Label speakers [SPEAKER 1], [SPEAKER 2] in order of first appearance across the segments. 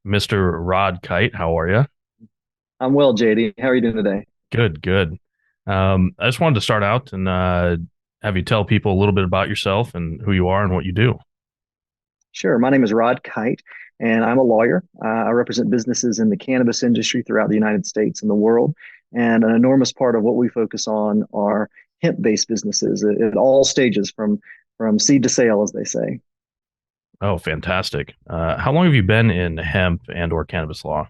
[SPEAKER 1] Mr. Rod Kight. How are you?
[SPEAKER 2] I'm well, JD. How are you doing today?
[SPEAKER 1] Good, good. I just wanted to start out and have you tell people a little bit about yourself and who you are and what you do.
[SPEAKER 2] Sure. My name is Rod Kite, and I'm a lawyer. I represent businesses in the cannabis industry throughout the United States and the world. And an enormous part of what we focus on are hemp-based businesses at all stages, from seed to sale, as they say.
[SPEAKER 1] Oh, fantastic. How long have you been in hemp and or cannabis law?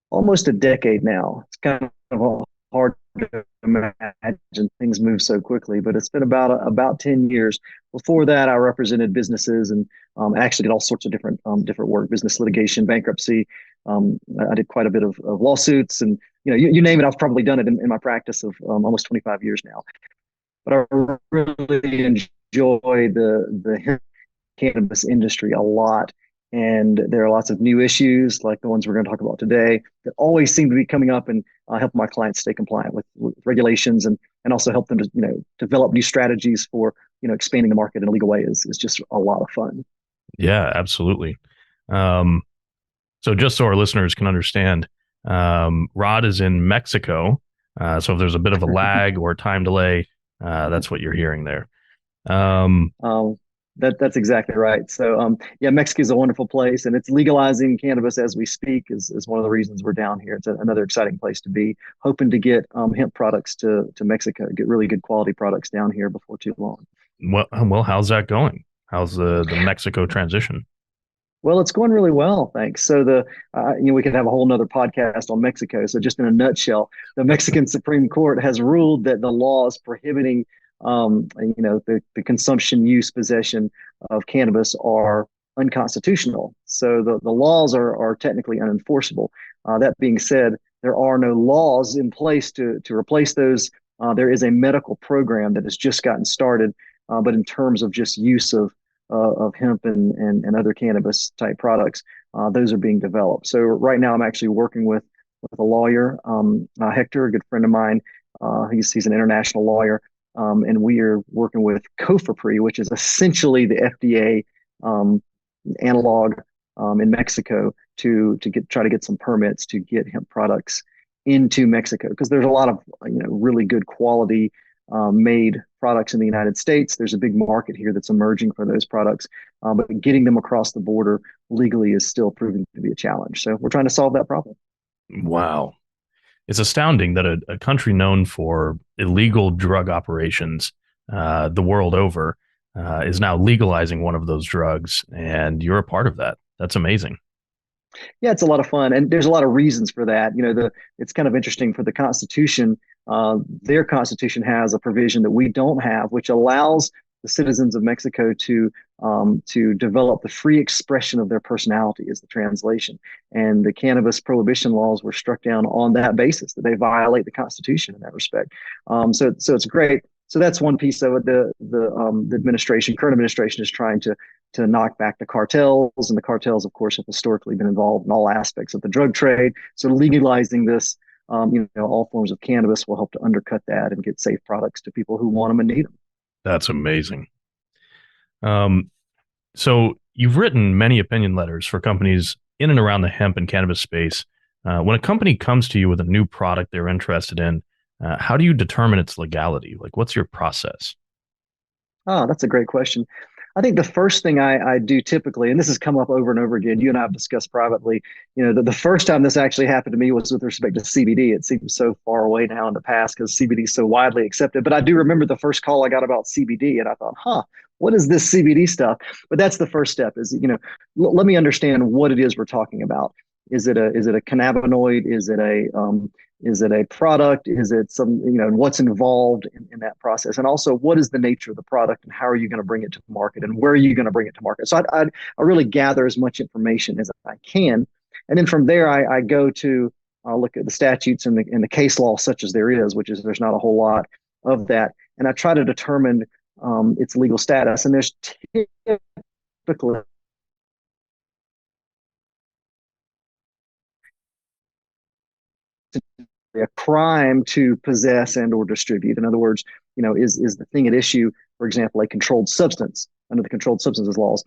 [SPEAKER 2] Almost a decade now. It's kind of hard to imagine things move so quickly, but it's been about 10 years. Before that, I represented businesses and actually did all sorts of different work, business litigation, bankruptcy. I did quite a bit of lawsuits, and you name it, I've probably done it in my practice of almost 25 years now. But I really enjoy the cannabis industry a lot. And there are lots of new issues like the ones we're going to talk about today that always seem to be coming up and help my clients stay compliant with regulations and also help them to develop new strategies for expanding the market in a legal way is just a lot of fun.
[SPEAKER 1] Yeah, absolutely. Um, so just so our listeners can understand, Rod is in Mexico. So if there's a bit of a lag or time delay, that's what you're hearing there. Um,
[SPEAKER 2] Um, that's exactly right. So yeah, Mexico is a wonderful place, and it's legalizing cannabis as we speak. Is one of the reasons we're down here. It's another exciting place to be. Hoping to get hemp products to Mexico, get really good quality products down here before too long.
[SPEAKER 1] well, how's that going? How's the Mexico transition?
[SPEAKER 2] Well, it's going really well, thanks. So we could have a whole nother podcast on Mexico. So just in a nutshell, the Mexican Supreme Court has ruled that the laws prohibiting, the consumption, use, possession of cannabis are unconstitutional. So the laws are technically unenforceable. That being said, there are no laws in place to replace those. There is a medical program that has just gotten started, but in terms of just use of hemp and other cannabis type products. Those are being developed. So right now, I'm actually working with a lawyer, Hector, a good friend of mine. He's an international lawyer, and we are working with COFEPRI, which is essentially the FDA analog in Mexico to try to get some permits to get hemp products into Mexico because there's a lot of really good quality made products in the United States. There's a big market here that's emerging for those products, but getting them across the border legally is still proving to be a challenge. So we're trying to solve that problem.
[SPEAKER 1] Wow. It's astounding that a country known for illegal drug operations the world over is now legalizing one of those drugs, and you're a part of that. That's amazing.
[SPEAKER 2] Yeah, it's a lot of fun, and there's a lot of reasons for that. It's kind of interesting for the Constitution. Their Constitution has a provision that we don't have, which allows the citizens of Mexico to develop the free expression of their personality, is the translation. And the cannabis prohibition laws were struck down on that basis, that they violate the Constitution in that respect. So it's great. So that's one piece of it. The current administration is trying to knock back the cartels, and the cartels, of course, have historically been involved in all aspects of the drug trade. So legalizing this, all forms of cannabis will help to undercut that and get safe products to people who want them and need them.
[SPEAKER 1] That's amazing. Um, so you've written many opinion letters for companies in and around the hemp and cannabis space. When a company comes to you with a new product they're interested in, how do you determine its legality? Like, what's your process?
[SPEAKER 2] Oh, that's a great question. I think the first thing I do typically, and this has come up over and over again, you and I have discussed privately, the first time this actually happened to me was with respect to CBD. It seems so far away now in the past because CBD is so widely accepted. But I do remember the first call I got about CBD, and I thought, what is this CBD stuff? But that's the first step is, let me understand what it is we're talking about. Is it a cannabinoid? Is it a product? Is it some, what's involved in that process? And also, what is the nature of the product and how are you going to bring it to market and where are you going to bring it to market? So I really gather as much information as I can. And then from there, I go to look at the statutes and the case law, such as there is, which is there's not a whole lot of that. And I try to determine its legal status. And there's typically a crime to possess and or distribute. In other words, is the thing at issue, for example, a controlled substance under the controlled substances laws?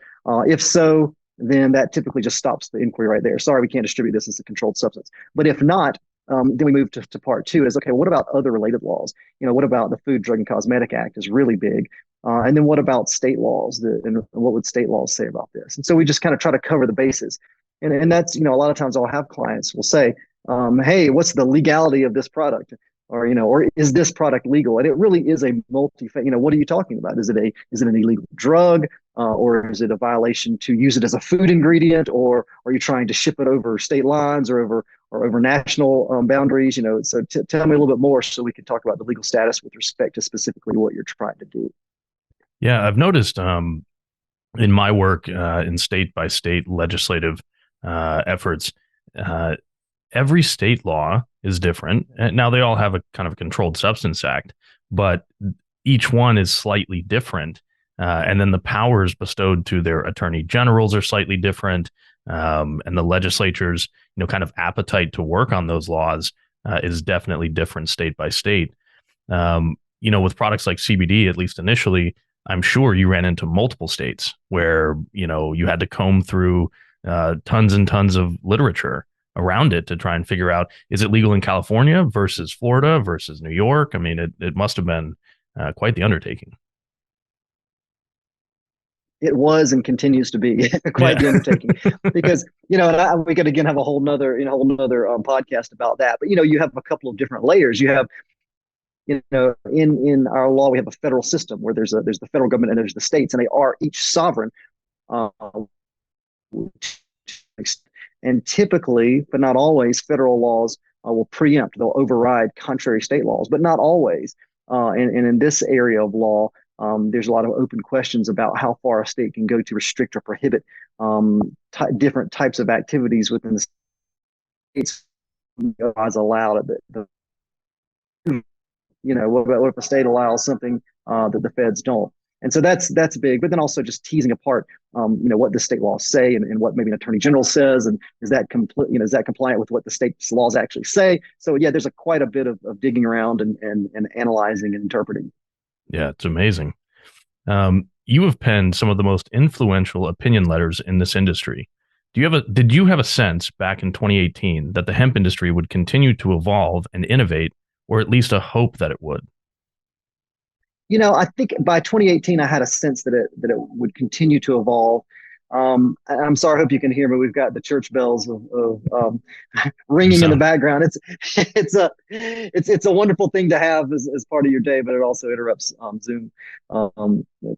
[SPEAKER 2] If so, then that typically just stops the inquiry right there. Sorry, we can't distribute this as a controlled substance. But if not, then we move to part two is okay, what about other related laws? What about the Food, Drug, and Cosmetic Act is really big. And then what about state laws? And what would state laws say about this? And so we just kind of try to cover the bases. And that's, a lot of times I'll have clients will say, hey, what's the legality of this product? Or is this product legal? And it really is a what are you talking about? Is it an illegal drug? Or is it a violation to use it as a food ingredient? Or are you trying to ship it over state lines or over national boundaries? So tell me a little bit more so we can talk about the legal status with respect to specifically what you're trying to do.
[SPEAKER 1] Yeah, I've noticed in my work in state by state legislative efforts, every state law is different. Now they all have a kind of a controlled substance act, but each one is slightly different. And then the powers bestowed to their attorney generals are slightly different. And the legislature's, kind of appetite to work on those laws is definitely different state by state. With products like CBD, at least initially, I'm sure you ran into multiple states where, you had to comb through tons and tons of literature around it to try and figure out, is it legal in California versus Florida versus New York? I mean, it must have been quite the undertaking.
[SPEAKER 2] It was and continues to be quite the undertaking because, we could again have a whole nother podcast about that. But, you have a couple of different layers. You have, in our law, we have a federal system where there's the federal government and there's the states, and they are each sovereign. And typically, but not always, federal laws will preempt, they'll override contrary state laws, but not always. And in this area of law, there's a lot of open questions about how far a state can go to restrict or prohibit different types of activities within the states as allowed. What if a state allows something that the feds don't? And so that's big, but then also just teasing apart, what the state laws say and what maybe an attorney general says, and is that compliant with what the state's laws actually say? So yeah, there's quite a bit of digging around and analyzing and interpreting.
[SPEAKER 1] Yeah, it's amazing. You have penned some of the most influential opinion letters in this industry. Did you have a sense back in 2018 that the hemp industry would continue to evolve and innovate, or at least a hope that it would?
[SPEAKER 2] I think by 2018, I had a sense that it would continue to evolve. I'm sorry, I hope you can hear me. We've got the church bells of ringing in the background. It's a wonderful thing to have as part of your day, but it also interrupts Zoom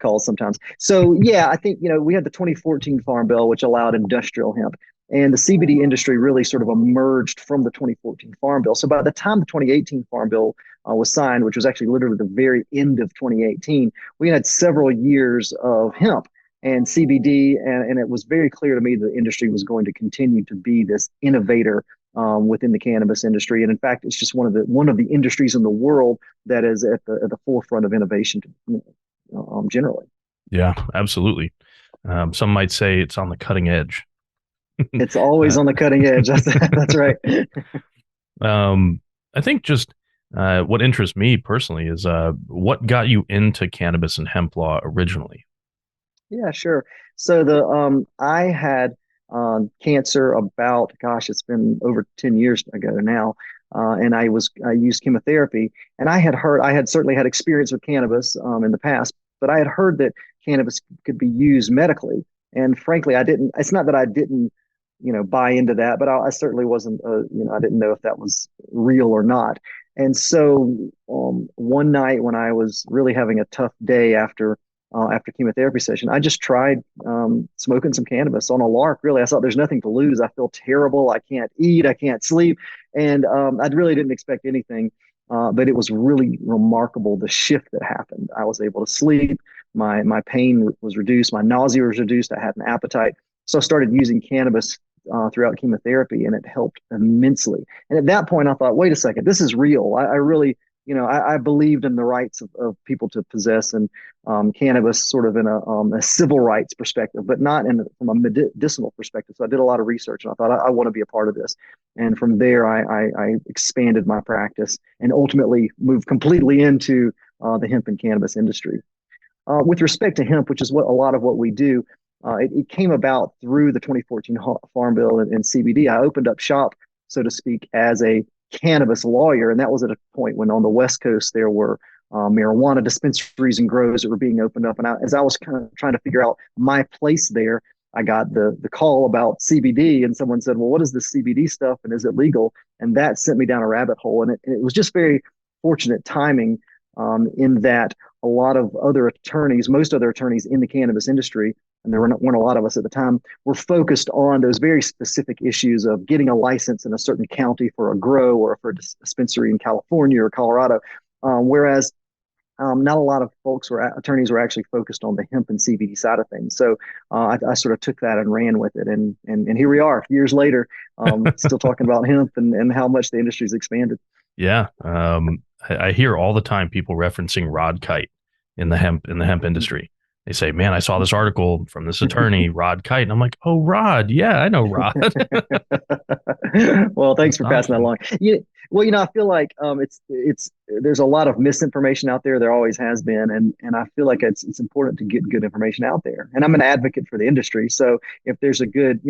[SPEAKER 2] calls sometimes. So yeah, I think we had the 2014 Farm Bill, which allowed industrial hemp, and the CBD industry really sort of emerged from the 2014 Farm Bill. So by the time the 2018 Farm Bill was signed, which was actually literally the very end of 2018, we had several years of hemp and CBD, and it was very clear to me that the industry was going to continue to be this innovator within the cannabis industry. And in fact, it's just one of the industries in the world that is at the forefront of innovation generally.
[SPEAKER 1] Yeah, absolutely. Some might say it's on the cutting edge.
[SPEAKER 2] It's always on the cutting edge. That's right.
[SPEAKER 1] I think just what interests me personally is what got you into cannabis and hemp law originally?
[SPEAKER 2] Yeah, sure. So I had cancer about, gosh, it's been over 10 years ago now. And I used chemotherapy, and I had certainly had experience with cannabis in the past, but I had heard that cannabis could be used medically. And frankly, it's not that I didn't, buy into that, but I certainly wasn't, I didn't know if that was real or not. And so one night when I was really having a tough day after chemotherapy session, I just tried smoking some cannabis on a lark. Really, I thought there's nothing to lose. I feel terrible. I can't eat. I can't sleep. And I really didn't expect anything. But it was really remarkable, the shift that happened. I was able to sleep. My pain was reduced. My nausea was reduced. I had an appetite. So I started using cannabis throughout chemotherapy, and it helped immensely. And at that point, I thought, wait a second, this is real. I really, I believed in the rights of people to possess and cannabis sort of in a civil rights perspective, but not from a medicinal perspective. So I did a lot of research, and I thought I want to be a part of this. And from there, I expanded my practice and ultimately moved completely into the hemp and cannabis industry. With respect to hemp, which is a lot of what we do, it came about through the 2014 Farm Bill and CBD. I opened up shop, so to speak, as a cannabis lawyer, and that was at a point when on the West Coast there were marijuana dispensaries and grows that were being opened up. And as I was kind of trying to figure out my place there, I got the call about CBD, and someone said, "Well, what is this CBD stuff, and is it legal?" And that sent me down a rabbit hole, and it was just very fortunate timing in that a lot of other attorneys, most other attorneys in the cannabis industry, and there weren't a lot of us at the time, were focused on those very specific issues of getting a license in a certain county for a grow or for a dispensary in California or Colorado. Whereas not a lot of attorneys were actually focused on the hemp and CBD side of things. So I sort of took that and ran with it. And here we are years later, still talking about hemp and how much the industry's expanded.
[SPEAKER 1] Yeah. I hear all the time people referencing Rod Kight in the hemp industry. They say, "Man, I saw this article from this attorney, Rod Kight," and I'm like, "Oh, Rod, yeah, I know Rod."
[SPEAKER 2] Well, thanks for passing that
[SPEAKER 1] Astonishing.
[SPEAKER 2] along. Well, I feel like it's there's a lot of misinformation out there. There always has been, and I feel like it's important to get good information out there. And I'm an advocate for the industry, so if there's a good,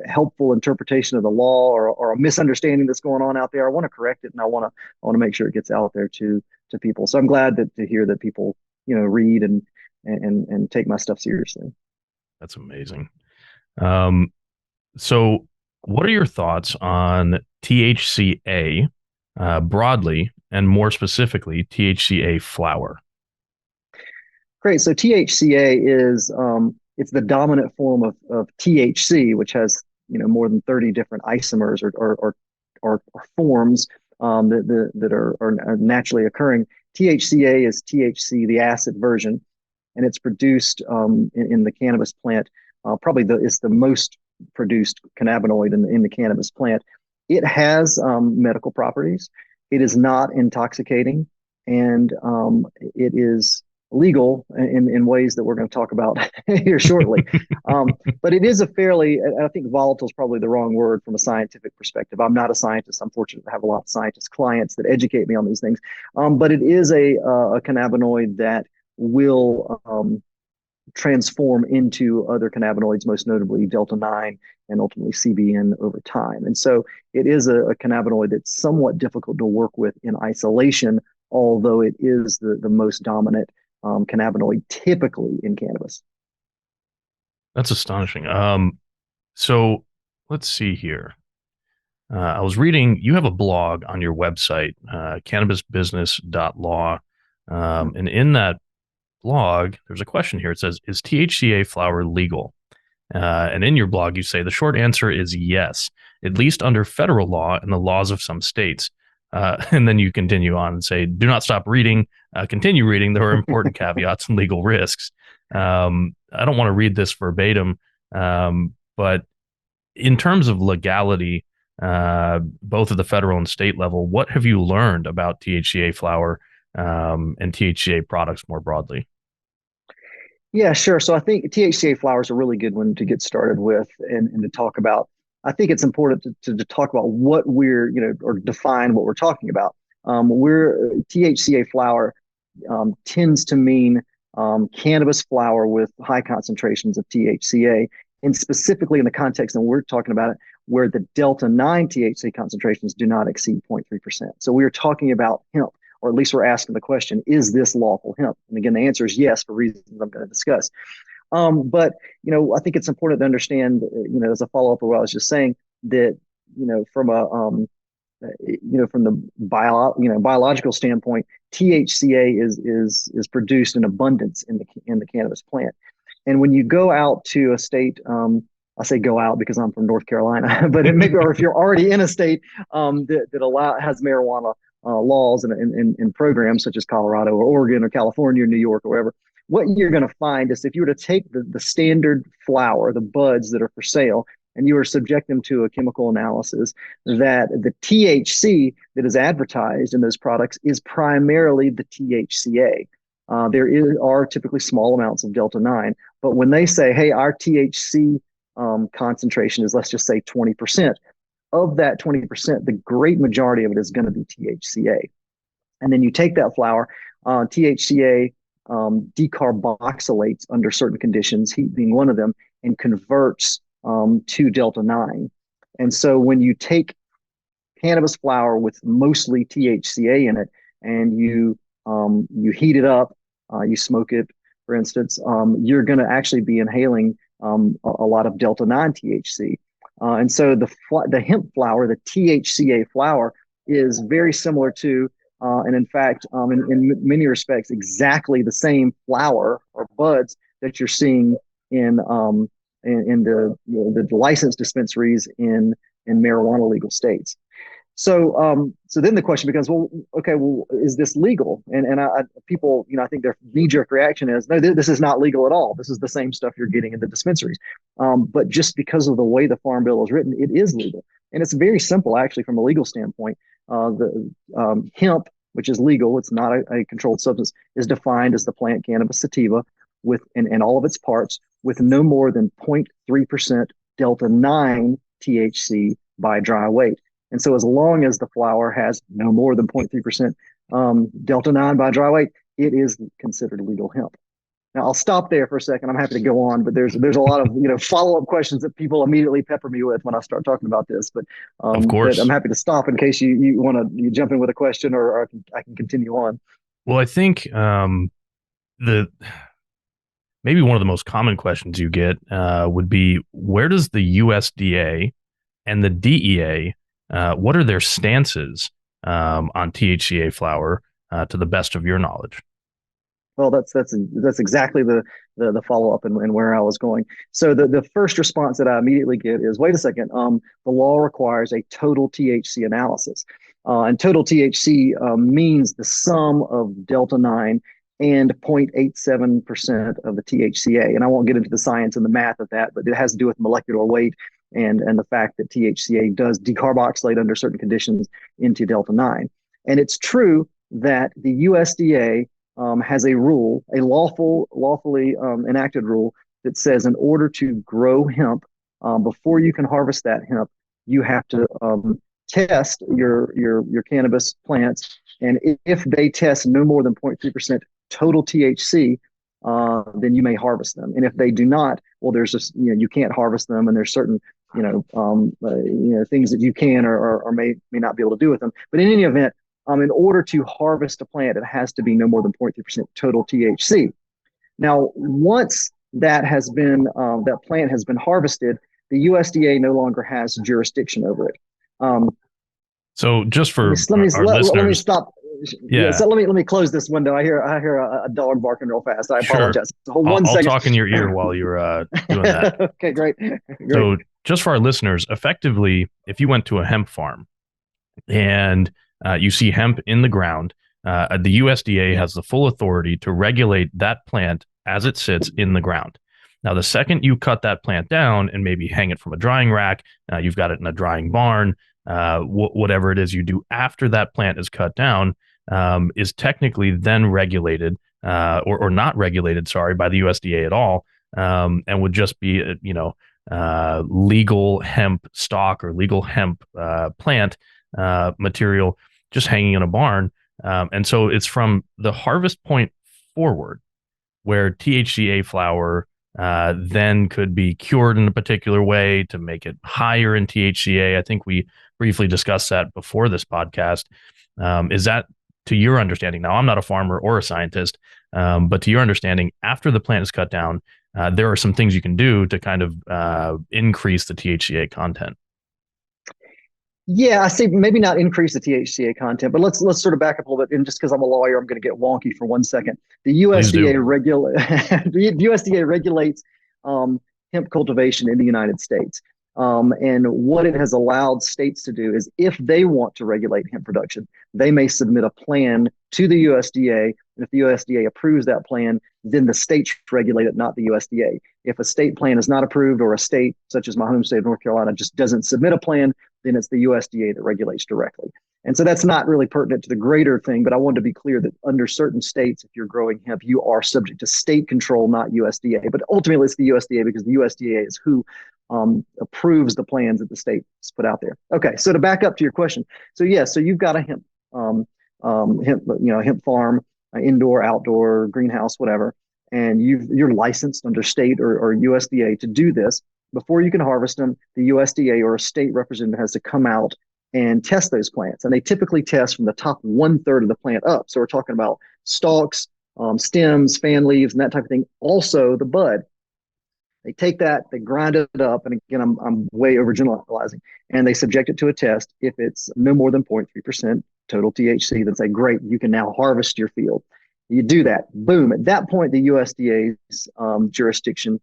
[SPEAKER 2] helpful interpretation of the law or a misunderstanding that's going on out there, I want to correct it, and I want to make sure it gets out there to people. So I'm glad to hear that people read and take my stuff seriously.
[SPEAKER 1] That's amazing. Um, so, what are your thoughts on THCA broadly, and more specifically, THCA flower?
[SPEAKER 2] Great. So THCA is it's the dominant form of THC, which has more than 30 different isomers or forms that are naturally occurring. THCA is THC, the acid version, and it's produced in the cannabis plant. It's the most produced cannabinoid in the cannabis plant. It has medical properties. It is not intoxicating, and it is legal in ways that we're going to talk about here shortly. But it is I think volatile is probably the wrong word from a scientific perspective. I'm not a scientist. I'm fortunate to have a lot of scientist clients that educate me on these things. But it is a cannabinoid that will transform into other cannabinoids, most notably Delta 9 and ultimately CBN over time. And so it is a cannabinoid that's somewhat difficult to work with in isolation, although it is the most dominant cannabinoid typically in cannabis.
[SPEAKER 1] That's astonishing. So let's see here. I was reading, you have a blog on your website, cannabisbusiness.law. And in that blog, there's a question here. It says, "Is THCA flower legal?" And in your blog, you say the short answer is yes, at least under federal law and the laws of some states. And then you continue on and say, "Do not stop reading. Continue reading. There are important caveats and legal risks." I don't want to read this verbatim, but in terms of legality, both at the federal and state level, what have you learned about THCA flower and THCA products more broadly?
[SPEAKER 2] Yeah, sure. So I think THCA flower is a really good one to get started with and to talk about. I think it's important to talk about what or define what we're talking about. THCA flower tends to mean cannabis flower with high concentrations of THCA, and specifically in the context that we're talking about it, where the Delta 9 THC concentrations do not exceed 0.3%. So we are talking about hemp, or at least we're asking the question, is this lawful hemp? And again, the answer is yes, for reasons I'm going to discuss. But I think it's important to understand, as a follow up of what I was just saying, that from the biological standpoint, THCA is produced in abundance in the cannabis plant. And when you go out to a state, I say go out because I'm from North Carolina, but or if you're already in a state that has marijuana laws and programs such as Colorado or Oregon or California or New York or wherever, what you're going to find is if you were to take the standard flower, the buds that are for sale, and you were to subject them to a chemical analysis, that the THC that is advertised in those products is primarily the THCA. Are typically small amounts of Delta 9, but when they say, hey, our THC concentration is, let's just say 20%, of that 20%, the great majority of it is going to be THCA. And then you take that flower, THCA decarboxylates under certain conditions, heat being one of them, and converts to Delta 9. And so when you take cannabis flower with mostly THCA in it, and you heat it up, you smoke it, for instance, you're going to actually be inhaling a lot of Delta 9 THC. And so the hemp flower, the THCA flower, is very similar to, and in fact, in many respects, exactly the same flower or buds that you're seeing in the licensed dispensaries in marijuana legal states. So then the question becomes, well, okay, well, is this legal? And people, I think their knee jerk reaction is, no, this is not legal at all. This is the same stuff you're getting in the dispensaries. But just because of the way the Farm Bill is written, it is legal, and it's very simple actually from a legal standpoint. The hemp, which is legal, it's not a controlled substance, is defined as the plant cannabis sativa and all of its parts with no more than 0.3% Delta 9 THC by dry weight. And so as long as the flower has no more than 0.3% Delta 9 by dry weight, it is considered legal hemp. Now I'll stop there for a second. I'm happy to go on, but there's a lot of follow-up questions that people immediately pepper me with when I start talking about this. But
[SPEAKER 1] Of course.
[SPEAKER 2] I'm happy to stop in case you want to jump in with a question, or I can continue on.
[SPEAKER 1] Well, I think the maybe one of the most common questions you get would be, where does the USDA and the DEA, what are their stances on THCA flower, to the best of your knowledge?
[SPEAKER 2] Well, that's exactly the follow up and where I was going. So the first response that I immediately get is, wait a second, the law requires a total THC analysis, and total THC means the sum of Delta 9 and 0.87% of the THCA. And I won't get into the science and the math of that, but it has to do with molecular weight and the fact that THCA does decarboxylate under certain conditions into Delta 9. And it's true that the USDA has a rule, a lawfully enacted rule that says in order to grow hemp, before you can harvest that hemp, you have to test your cannabis plants, and if they test no more than 0.3% total THC, then you may harvest them. And if they do not, well, there's just you can't harvest them, and there's certain things that you can or may not be able to do with them. But in any event, in order to harvest a plant, it has to be no more than 0.3% total THC. Now, once that plant has been harvested, the USDA no longer has jurisdiction over it.
[SPEAKER 1] So just for
[SPEAKER 2] let me
[SPEAKER 1] listeners,
[SPEAKER 2] stop.
[SPEAKER 1] yeah.
[SPEAKER 2] So let me close this window. I hear a dog barking real fast. I apologize.
[SPEAKER 1] Sure.
[SPEAKER 2] Hold
[SPEAKER 1] I'll
[SPEAKER 2] second.
[SPEAKER 1] talk in your ear while you're doing that.
[SPEAKER 2] Okay, great.
[SPEAKER 1] So just for our listeners, effectively, if you went to a hemp farm and you see hemp in the ground, the USDA has the full authority to regulate that plant as it sits in the ground. Now, the second you cut that plant down and maybe hang it from a drying rack, you've got it in a drying barn, whatever it is you do after that plant is cut down, is technically then regulated or not regulated, sorry, by the USDA at all, and would just be, legal hemp stock or legal hemp plant material just hanging in a barn. And so it's from the harvest point forward where THCA flower then could be cured in a particular way to make it higher in THCA. I think we briefly discussed that before this podcast. Is that, to your understanding? Now, I'm not a farmer or a scientist, but to your understanding, after the plant is cut down, there are some things you can do to kind of increase the THCA content.
[SPEAKER 2] Yeah, I see. Maybe not increase the THCA content, but let's sort of back up a little bit. And just because I'm a lawyer, I'm going to get wonky for 1 second. The USDA the USDA regulates hemp cultivation in the United States. And what it has allowed states to do is, if they want to regulate hemp production, they may submit a plan to the USDA. And if the USDA approves that plan, then the state should regulate it, not the USDA. If a state plan is not approved, or a state such as my home state of North Carolina just doesn't submit a plan, then it's the USDA that regulates directly. And so that's not really pertinent to the greater thing, but I wanted to be clear that under certain states, if you're growing hemp, you are subject to state control, not USDA. But ultimately, it's the USDA, because the USDA is who approves the plans that the states put out there. Okay, so to back up to your question, so you've got a hemp farm. indoor, outdoor, greenhouse, whatever, and you're licensed under state or USDA to do this, before you can harvest them, the USDA or a state representative has to come out and test those plants. And they typically test from the top 1/3 of the plant up. So we're talking about stalks, stems, fan leaves, and that type of thing. Also, the bud. They take that, they grind it up, and again, I'm way overgeneralizing, and they subject it to a test. If it's no more than 0.3% total THC, then say, great, you can now harvest your field. You do that, boom. At that point, the USDA's jurisdiction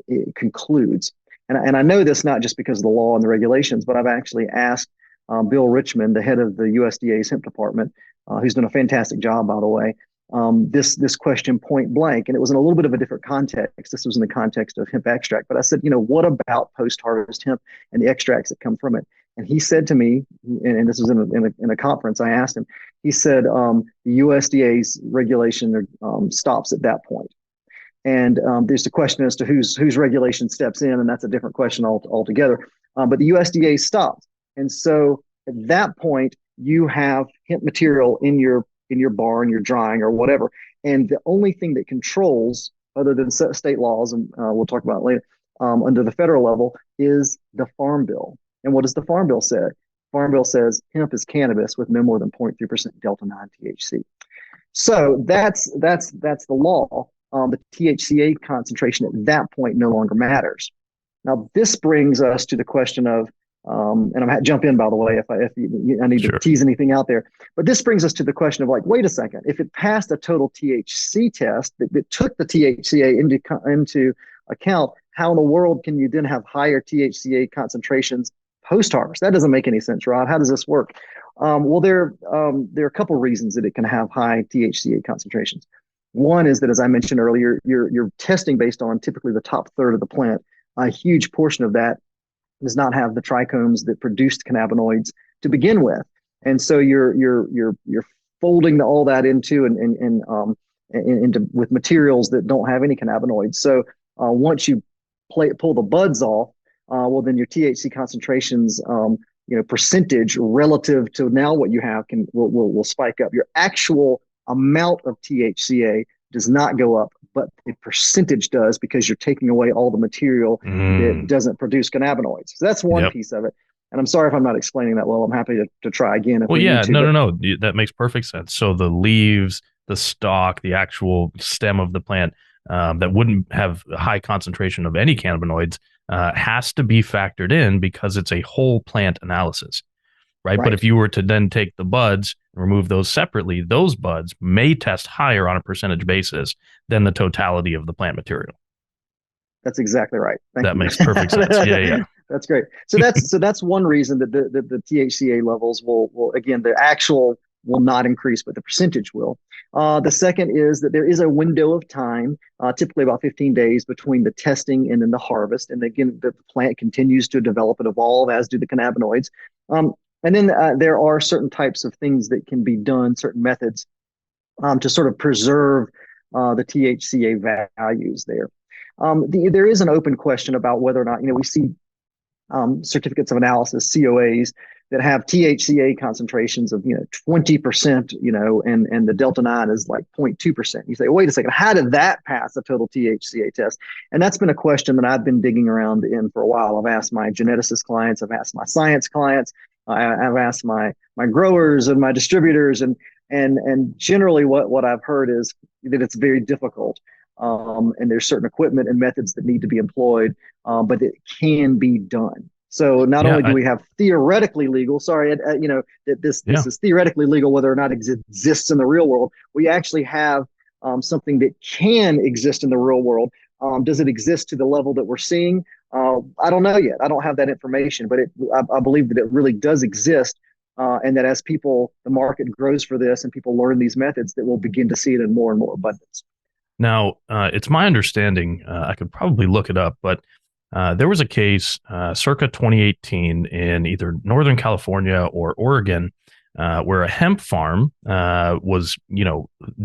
[SPEAKER 2] it concludes. And I know this not just because of the law and the regulations, but I've actually asked Bill Richmond, the head of the USDA's hemp department, who's done a fantastic job, by the way, this question point blank. And it was in a little bit of a different context. This was in the context of hemp extract. But I said, what about post-harvest hemp and the extracts that come from it? And he said to me, and this was in a conference, I asked him, he said, the USDA's regulation stops at that point. And there's the question as to whose regulation steps in, and that's a different question altogether. But the USDA stops. And so at that point, you have hemp material in your barn, your drying or whatever. And the only thing that controls, other than state laws, and we'll talk about it later, under the federal level, is the Farm Bill. And what does the Farm Bill say? Farm Bill says hemp is cannabis with no more than 0.3% delta-9 THC. So that's the law. The THCA concentration at that point no longer matters. Now, this brings us to the question of, and I'm going to jump in, by the way, if I need to tease anything out there. But this brings us to the question of, like, wait a second, if it passed a total THC test that took the THCA into account, how in the world can you then have higher THCA concentrations post-harvest? That doesn't make any sense, Rod. How does this work? Well, there are a couple of reasons that it can have high THCA concentrations. One is that, as I mentioned earlier, you're testing based on typically the top third of the plant. A huge portion of that does not have the trichomes that produced cannabinoids to begin with, and so you're folding all that into into with materials that don't have any cannabinoids. So once you pull the buds off, well, then your THC concentrations, percentage relative to now what you have will spike up. Your actual amount of THCA does not go up, but the percentage does, because you're taking away all the material that doesn't produce cannabinoids. So that's one piece of it. And I'm sorry if I'm not explaining that well. I'm happy to try again. If
[SPEAKER 1] well,
[SPEAKER 2] we
[SPEAKER 1] yeah,
[SPEAKER 2] need to,
[SPEAKER 1] no. That makes perfect sense. So the leaves, the stalk, the actual stem of the plant that wouldn't have a high concentration of any cannabinoids has to be factored in because it's a whole plant analysis. Right. But if you were to then take the buds and remove those separately, those buds may test higher on a percentage basis than the totality of the plant material.
[SPEAKER 2] That's exactly right.
[SPEAKER 1] That makes perfect sense. Yeah.
[SPEAKER 2] That's great. So that's one reason that the THCA levels will again, the actual will not increase, but the percentage will. The second is that there is a window of time, typically about 15 days, between the testing and then the harvest. And again, the plant continues to develop and evolve, as do the cannabinoids. And then there are certain types of things that can be done, certain methods to sort of preserve the THCA values there. There is an open question about whether or not, we see certificates of analysis, COAs, that have THCA concentrations of 20%, and the delta-9 is like 0.2%. You say, wait a second, how did that pass a total THCA test? And that's been a question that I've been digging around in for a while. I've asked my geneticist clients, I've asked my science clients, I've asked my growers and my distributors, and generally what I've heard is that it's very difficult. And there's certain equipment and methods that need to be employed, but it can be done. So not only do we have theoretically legal, that this is theoretically legal, whether or not it exists in the real world, we actually have something that can exist in the real world. Does it exist to the level that we're seeing? I don't know yet. I don't have that information, but I believe that it really does exist, and that as the market grows for this and people learn these methods, that we'll begin to see it in more and more abundance.
[SPEAKER 1] Now, it's my understanding, I could probably look it up, but there was a case circa 2018 in either Northern California or Oregon where a hemp farm was,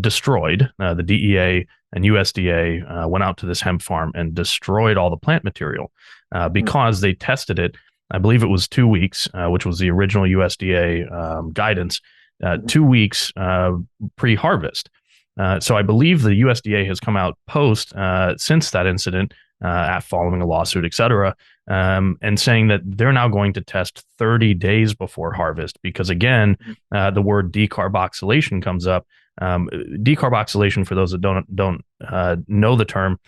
[SPEAKER 1] destroyed. The DEA and USDA went out to this hemp farm and destroyed all the plant material because they tested it. I believe it was 2 weeks, which was the original USDA guidance.
[SPEAKER 2] Mhm.
[SPEAKER 1] 2 weeks pre-harvest. So I believe the USDA has come out post since that incident, following a lawsuit, et cetera, and saying that they're now going to test 30 days before harvest because, again, the word decarboxylation comes up. Decarboxylation, for those that don't know the term,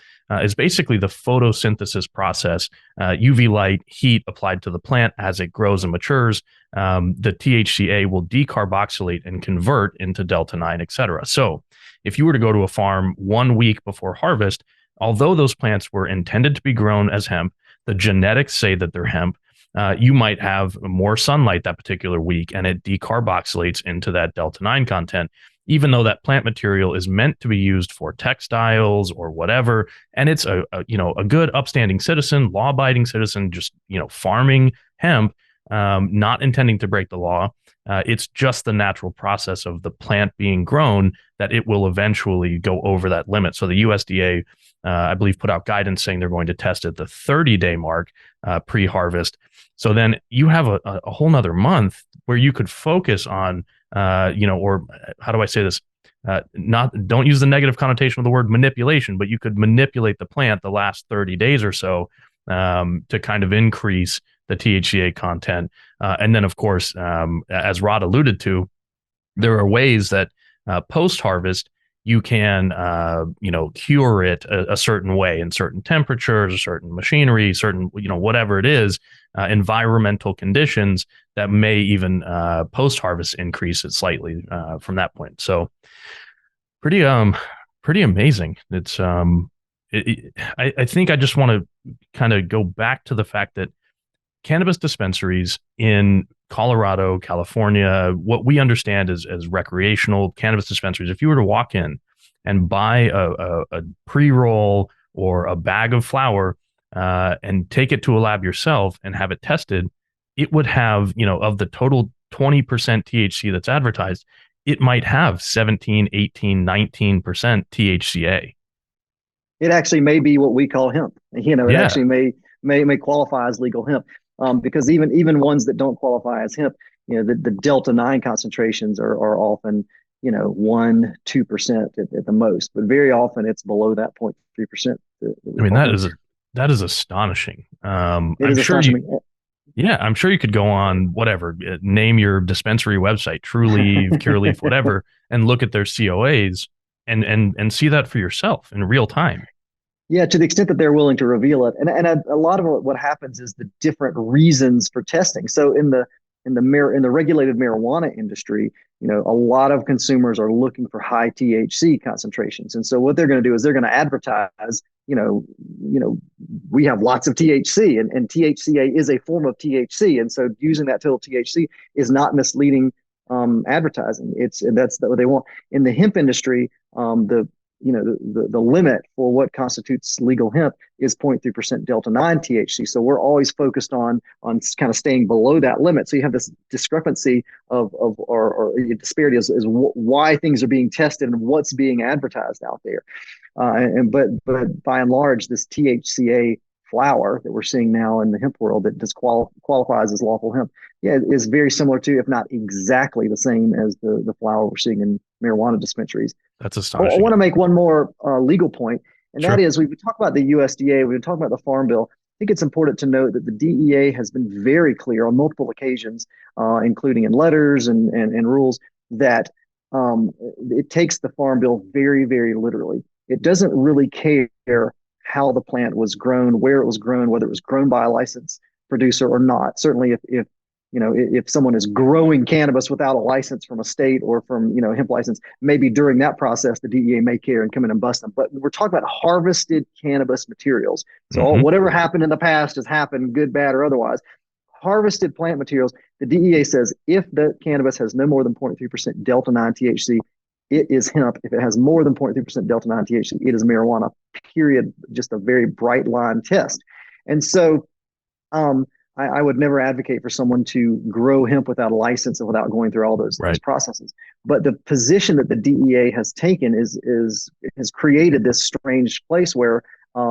[SPEAKER 1] is basically the photosynthesis process. UV light, heat applied to the plant as it grows and matures. The THCA will decarboxylate and convert into delta 9, et cetera. So if you were to go to a farm 1 week before harvest, although those plants were intended to be grown as hemp, the genetics say that they're hemp. You might have more sunlight that particular week, and it decarboxylates into that delta 9 content, even though that plant material is meant to be used for textiles or whatever. And it's a good upstanding citizen, law abiding citizen, just farming hemp, not intending to break the law. It's just the natural process of the plant being grown that it will eventually go over that limit. So the USDA, I believe, put out guidance saying they're going to test at the 30-day mark pre-harvest. So then you have a whole nother month where you could focus on, or how do I say this? Don't use the negative connotation of the word manipulation, but you could manipulate the plant the last 30 days or so to kind of increase the THCA content. And then, of course, as Rod alluded to, there are ways that post-harvest you can, cure it a certain way in certain temperatures, certain machinery, certain, whatever it is, environmental conditions that may even post-harvest increase it slightly from that point. So pretty, pretty amazing. It's, I think I just want to kind of go back to the fact that cannabis dispensaries in Colorado, California, what we understand as recreational cannabis dispensaries, if you were to walk in and buy a pre-roll or a bag of flower and take it to a lab yourself and have it tested, it would have, of the total 20% THC that's advertised, it might have 17, 18, 19% THCA.
[SPEAKER 2] It actually may be what we call hemp. It
[SPEAKER 1] Yeah.
[SPEAKER 2] actually may qualify as legal hemp, because even ones that don't qualify as hemp, the delta 9 concentrations are often 1-2% at the most, but very often it's below that 0.3% that
[SPEAKER 1] I
[SPEAKER 2] we
[SPEAKER 1] mean,
[SPEAKER 2] call hemp.
[SPEAKER 1] that is astonishing.
[SPEAKER 2] It is astonishing.
[SPEAKER 1] Yeah, I'm sure you could go on whatever, name your dispensary website, Trulieve, Cureleaf, whatever, and look at their COAs and see that for yourself in real time.
[SPEAKER 2] Yeah, to the extent that they're willing to reveal it, and a lot of what happens is the different reasons for testing. So in the regulated marijuana industry, a lot of consumers are looking for high THC concentrations, and so what they're going to do is they're going to advertise, we have lots of THC, and THCA is a form of THC, and so using that total THC is not misleading advertising. That's what they want in the hemp industry. The limit for what constitutes legal hemp is 0.3% delta 9 THC. So we're always focused on kind of staying below that limit. So you have this discrepancy or disparity is why things are being tested and what's being advertised out there. But by and large, this THCA flower that we're seeing now in the hemp world that qualifies as lawful hemp, is very similar to, if not exactly the same as the flower we're seeing in marijuana dispensaries.
[SPEAKER 1] That's
[SPEAKER 2] I
[SPEAKER 1] astonishing.
[SPEAKER 2] want to make one more legal point, and that
[SPEAKER 1] Sure.
[SPEAKER 2] is we talk about the USDA, we've been talking about the Farm Bill. I think it's important to note that the DEA has been very clear on multiple occasions, including in letters and rules, that it takes the Farm Bill very, very literally. It doesn't really care how the plant was grown, where it was grown, whether it was grown by a licensed producer or not. Certainly, if someone is growing cannabis without a license from a state or from hemp license, maybe during that process the DEA may care and come in and bust them. But we're talking about harvested cannabis materials. So
[SPEAKER 1] Hmm.
[SPEAKER 2] whatever happened in the past has happened, good, bad, or otherwise. Harvested plant materials, the DEA says if the cannabis has no more than 0.3% delta 9 THC, it is hemp. If it has more than 0.3% delta 9 THC, it is marijuana, period. Just a very bright line test. And so I would never advocate for someone to grow hemp without a license and without going through all those
[SPEAKER 1] Right.
[SPEAKER 2] processes. But the position that the DEA has taken has created this strange place where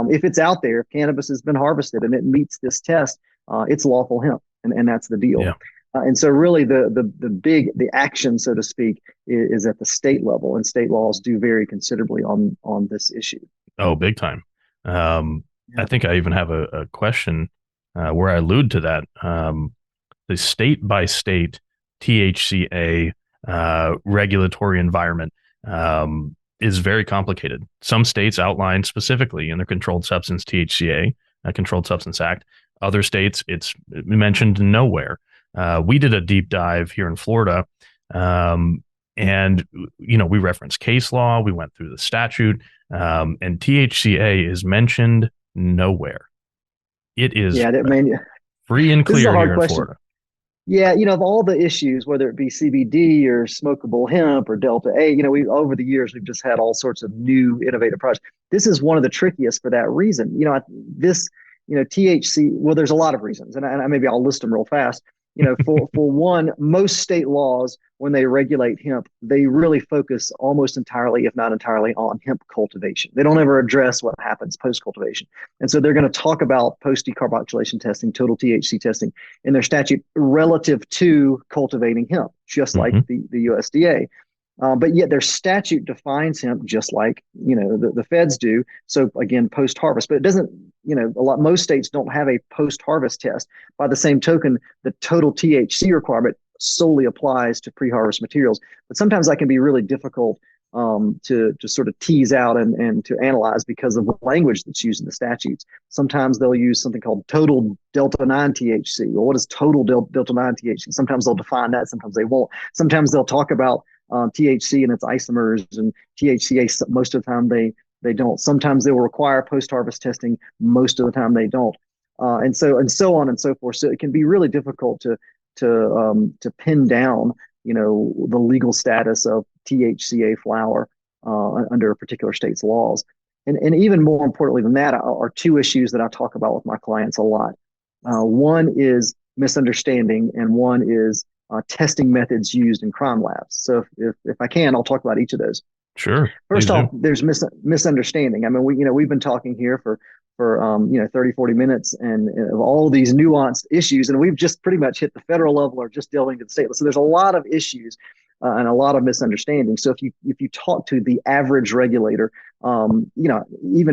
[SPEAKER 2] if it's out there, if cannabis has been harvested and it meets this test, it's lawful hemp, and that's the deal.
[SPEAKER 1] Yeah.
[SPEAKER 2] And so really the action, so to speak, is at the state level, and state laws do vary considerably on this issue.
[SPEAKER 1] Oh, big time. I
[SPEAKER 2] Yeah.
[SPEAKER 1] think I even have a question where I allude to that. The state by state THCA regulatory environment is very complicated. Some states outline specifically in the Controlled Substance THCA, Controlled Substance Act. Other states, it's mentioned nowhere. We did a deep dive here in Florida, um, and we referenced case law. We went through the statute, and THCA is mentioned nowhere. It is
[SPEAKER 2] Yeah, I mean,
[SPEAKER 1] free and
[SPEAKER 2] this is a
[SPEAKER 1] clear
[SPEAKER 2] hard
[SPEAKER 1] here in
[SPEAKER 2] question.
[SPEAKER 1] Florida.
[SPEAKER 2] Yeah, of all the issues, whether it be CBD or smokable hemp or Delta 8, we over the years we've just had all sorts of new innovative projects. This is one of the trickiest for that reason. This, THC. Well, there's a lot of reasons, and maybe I'll list them real fast. For one, most state laws when they regulate hemp, they really focus almost entirely, if not entirely, on hemp cultivation. They don't ever address what happens post cultivation, and so they're going to talk about post decarboxylation testing, total THC testing in their statute relative to cultivating hemp, just like
[SPEAKER 1] Mm-hmm.
[SPEAKER 2] the USDA. But yet their statute defines hemp just like the feds do. So again, post harvest, but it doesn't. Most states don't have a post harvest test. By the same token, the total THC requirement solely applies to pre harvest materials. But sometimes that can be really difficult to sort of tease out and to analyze because of the language that's used in the statutes. Sometimes they'll use something called total Delta 9 THC. Well, what is total Delta 9 THC? Sometimes they'll define that, sometimes they won't. Sometimes they'll talk about THC and its isomers and THCA. Most of the time they don't. Sometimes they will require post harvest testing. Most of the time they don't. And so on and so forth. So it can be really difficult to pin down the legal status of THCA flower under a particular state's laws. And even more importantly than that are two issues that I talk about with my clients a lot. One is misunderstanding, and one is testing methods used in crime labs. So if I can, I'll talk about each of those.
[SPEAKER 1] Sure, please
[SPEAKER 2] First off,
[SPEAKER 1] do.
[SPEAKER 2] there's misunderstanding. I mean, we've been talking here for 30, 40 minutes and of all these nuanced issues, and we've just pretty much hit the federal level or just delving to the state. So there's a lot of issues and a lot of misunderstanding. So if you talk to the average regulator, even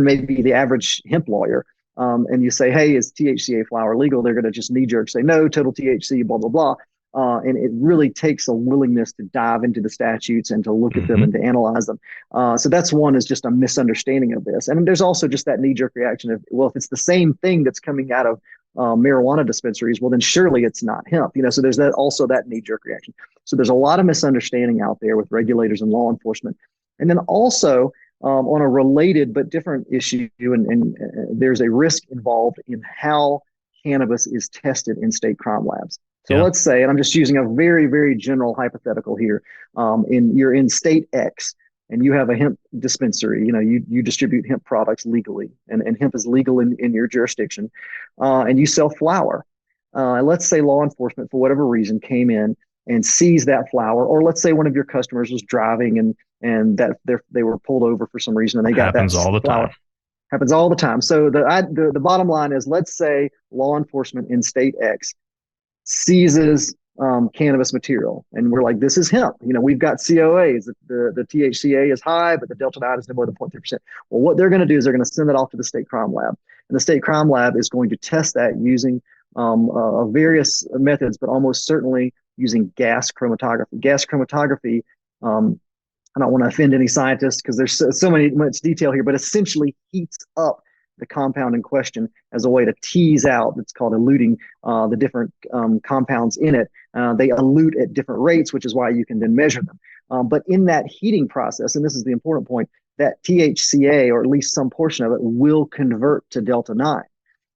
[SPEAKER 2] maybe the average hemp lawyer, and you say, "Hey, is THCA flower legal?" They're going to just knee jerk say, "No, total THC, blah blah blah." And it really takes a willingness to dive into the statutes and to look at them
[SPEAKER 1] Mm-hmm.
[SPEAKER 2] and to analyze them. So that's one, is just a misunderstanding of this. And there's also just that knee jerk reaction of, well, if it's the same thing that's coming out of marijuana dispensaries, well, then surely it's not hemp. So there's that knee jerk reaction. So there's a lot of misunderstanding out there with regulators and law enforcement. And then also on a related but different issue, and there's a risk involved in how cannabis is tested in state crime labs. So
[SPEAKER 1] Yeah.
[SPEAKER 2] let's say, and I'm just using a very, very general hypothetical here, you're in state X and you have a hemp dispensary. You distribute hemp products legally, and hemp is legal in your jurisdiction, and you sell flower. And let's say law enforcement, for whatever reason, came in and seized that flower, or let's say one of your customers was driving and that they were pulled over for some reason and they got that
[SPEAKER 1] Happens all the
[SPEAKER 2] flower.
[SPEAKER 1] time.
[SPEAKER 2] Happens all the time. So the bottom line is, let's say law enforcement in state X seizes cannabis material, and we're like, this is hemp. We've got COAs. The THCA is high, but the Delta 9 is no more than 0.3%. Well, what they're going to do is they're going to send it off to the state crime lab, and the state crime lab is going to test that using various methods, but almost certainly using gas chromatography. Gas chromatography. I don't want to offend any scientists because there's so much detail here, but essentially heats up the compound in question as a way to tease out. It's called eluting the different compounds in it. They elute at different rates, which is why you can then measure them. But in that heating process, and this is the important point, that THCA, or at least some portion of it, will convert to Delta 9.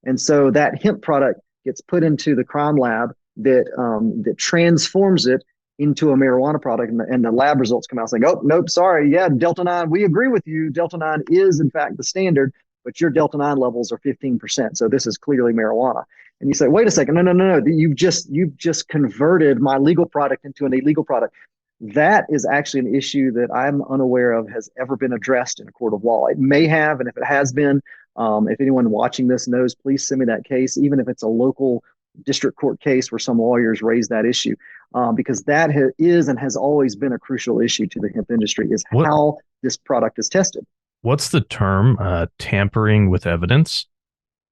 [SPEAKER 2] And so that hemp product gets put into the crime lab that transforms it into a marijuana product, and the lab results come out saying, "Oh, nope, sorry, yeah, Delta 9, we agree with you. Delta 9 is in fact the standard, but your Delta 9 levels are 15%. So this is clearly marijuana." And you say, "Wait a second, no. You've just converted my legal product into an illegal product." That is actually an issue that I'm unaware of has ever been addressed in a court of law. It may have, and if it has been, if anyone watching this knows, please send me that case, even if it's a local district court case where some lawyers raised that issue, because that is and has always been a crucial issue to the hemp industry, is
[SPEAKER 1] What
[SPEAKER 2] how this product is tested.
[SPEAKER 1] what's the term? Tampering with evidence?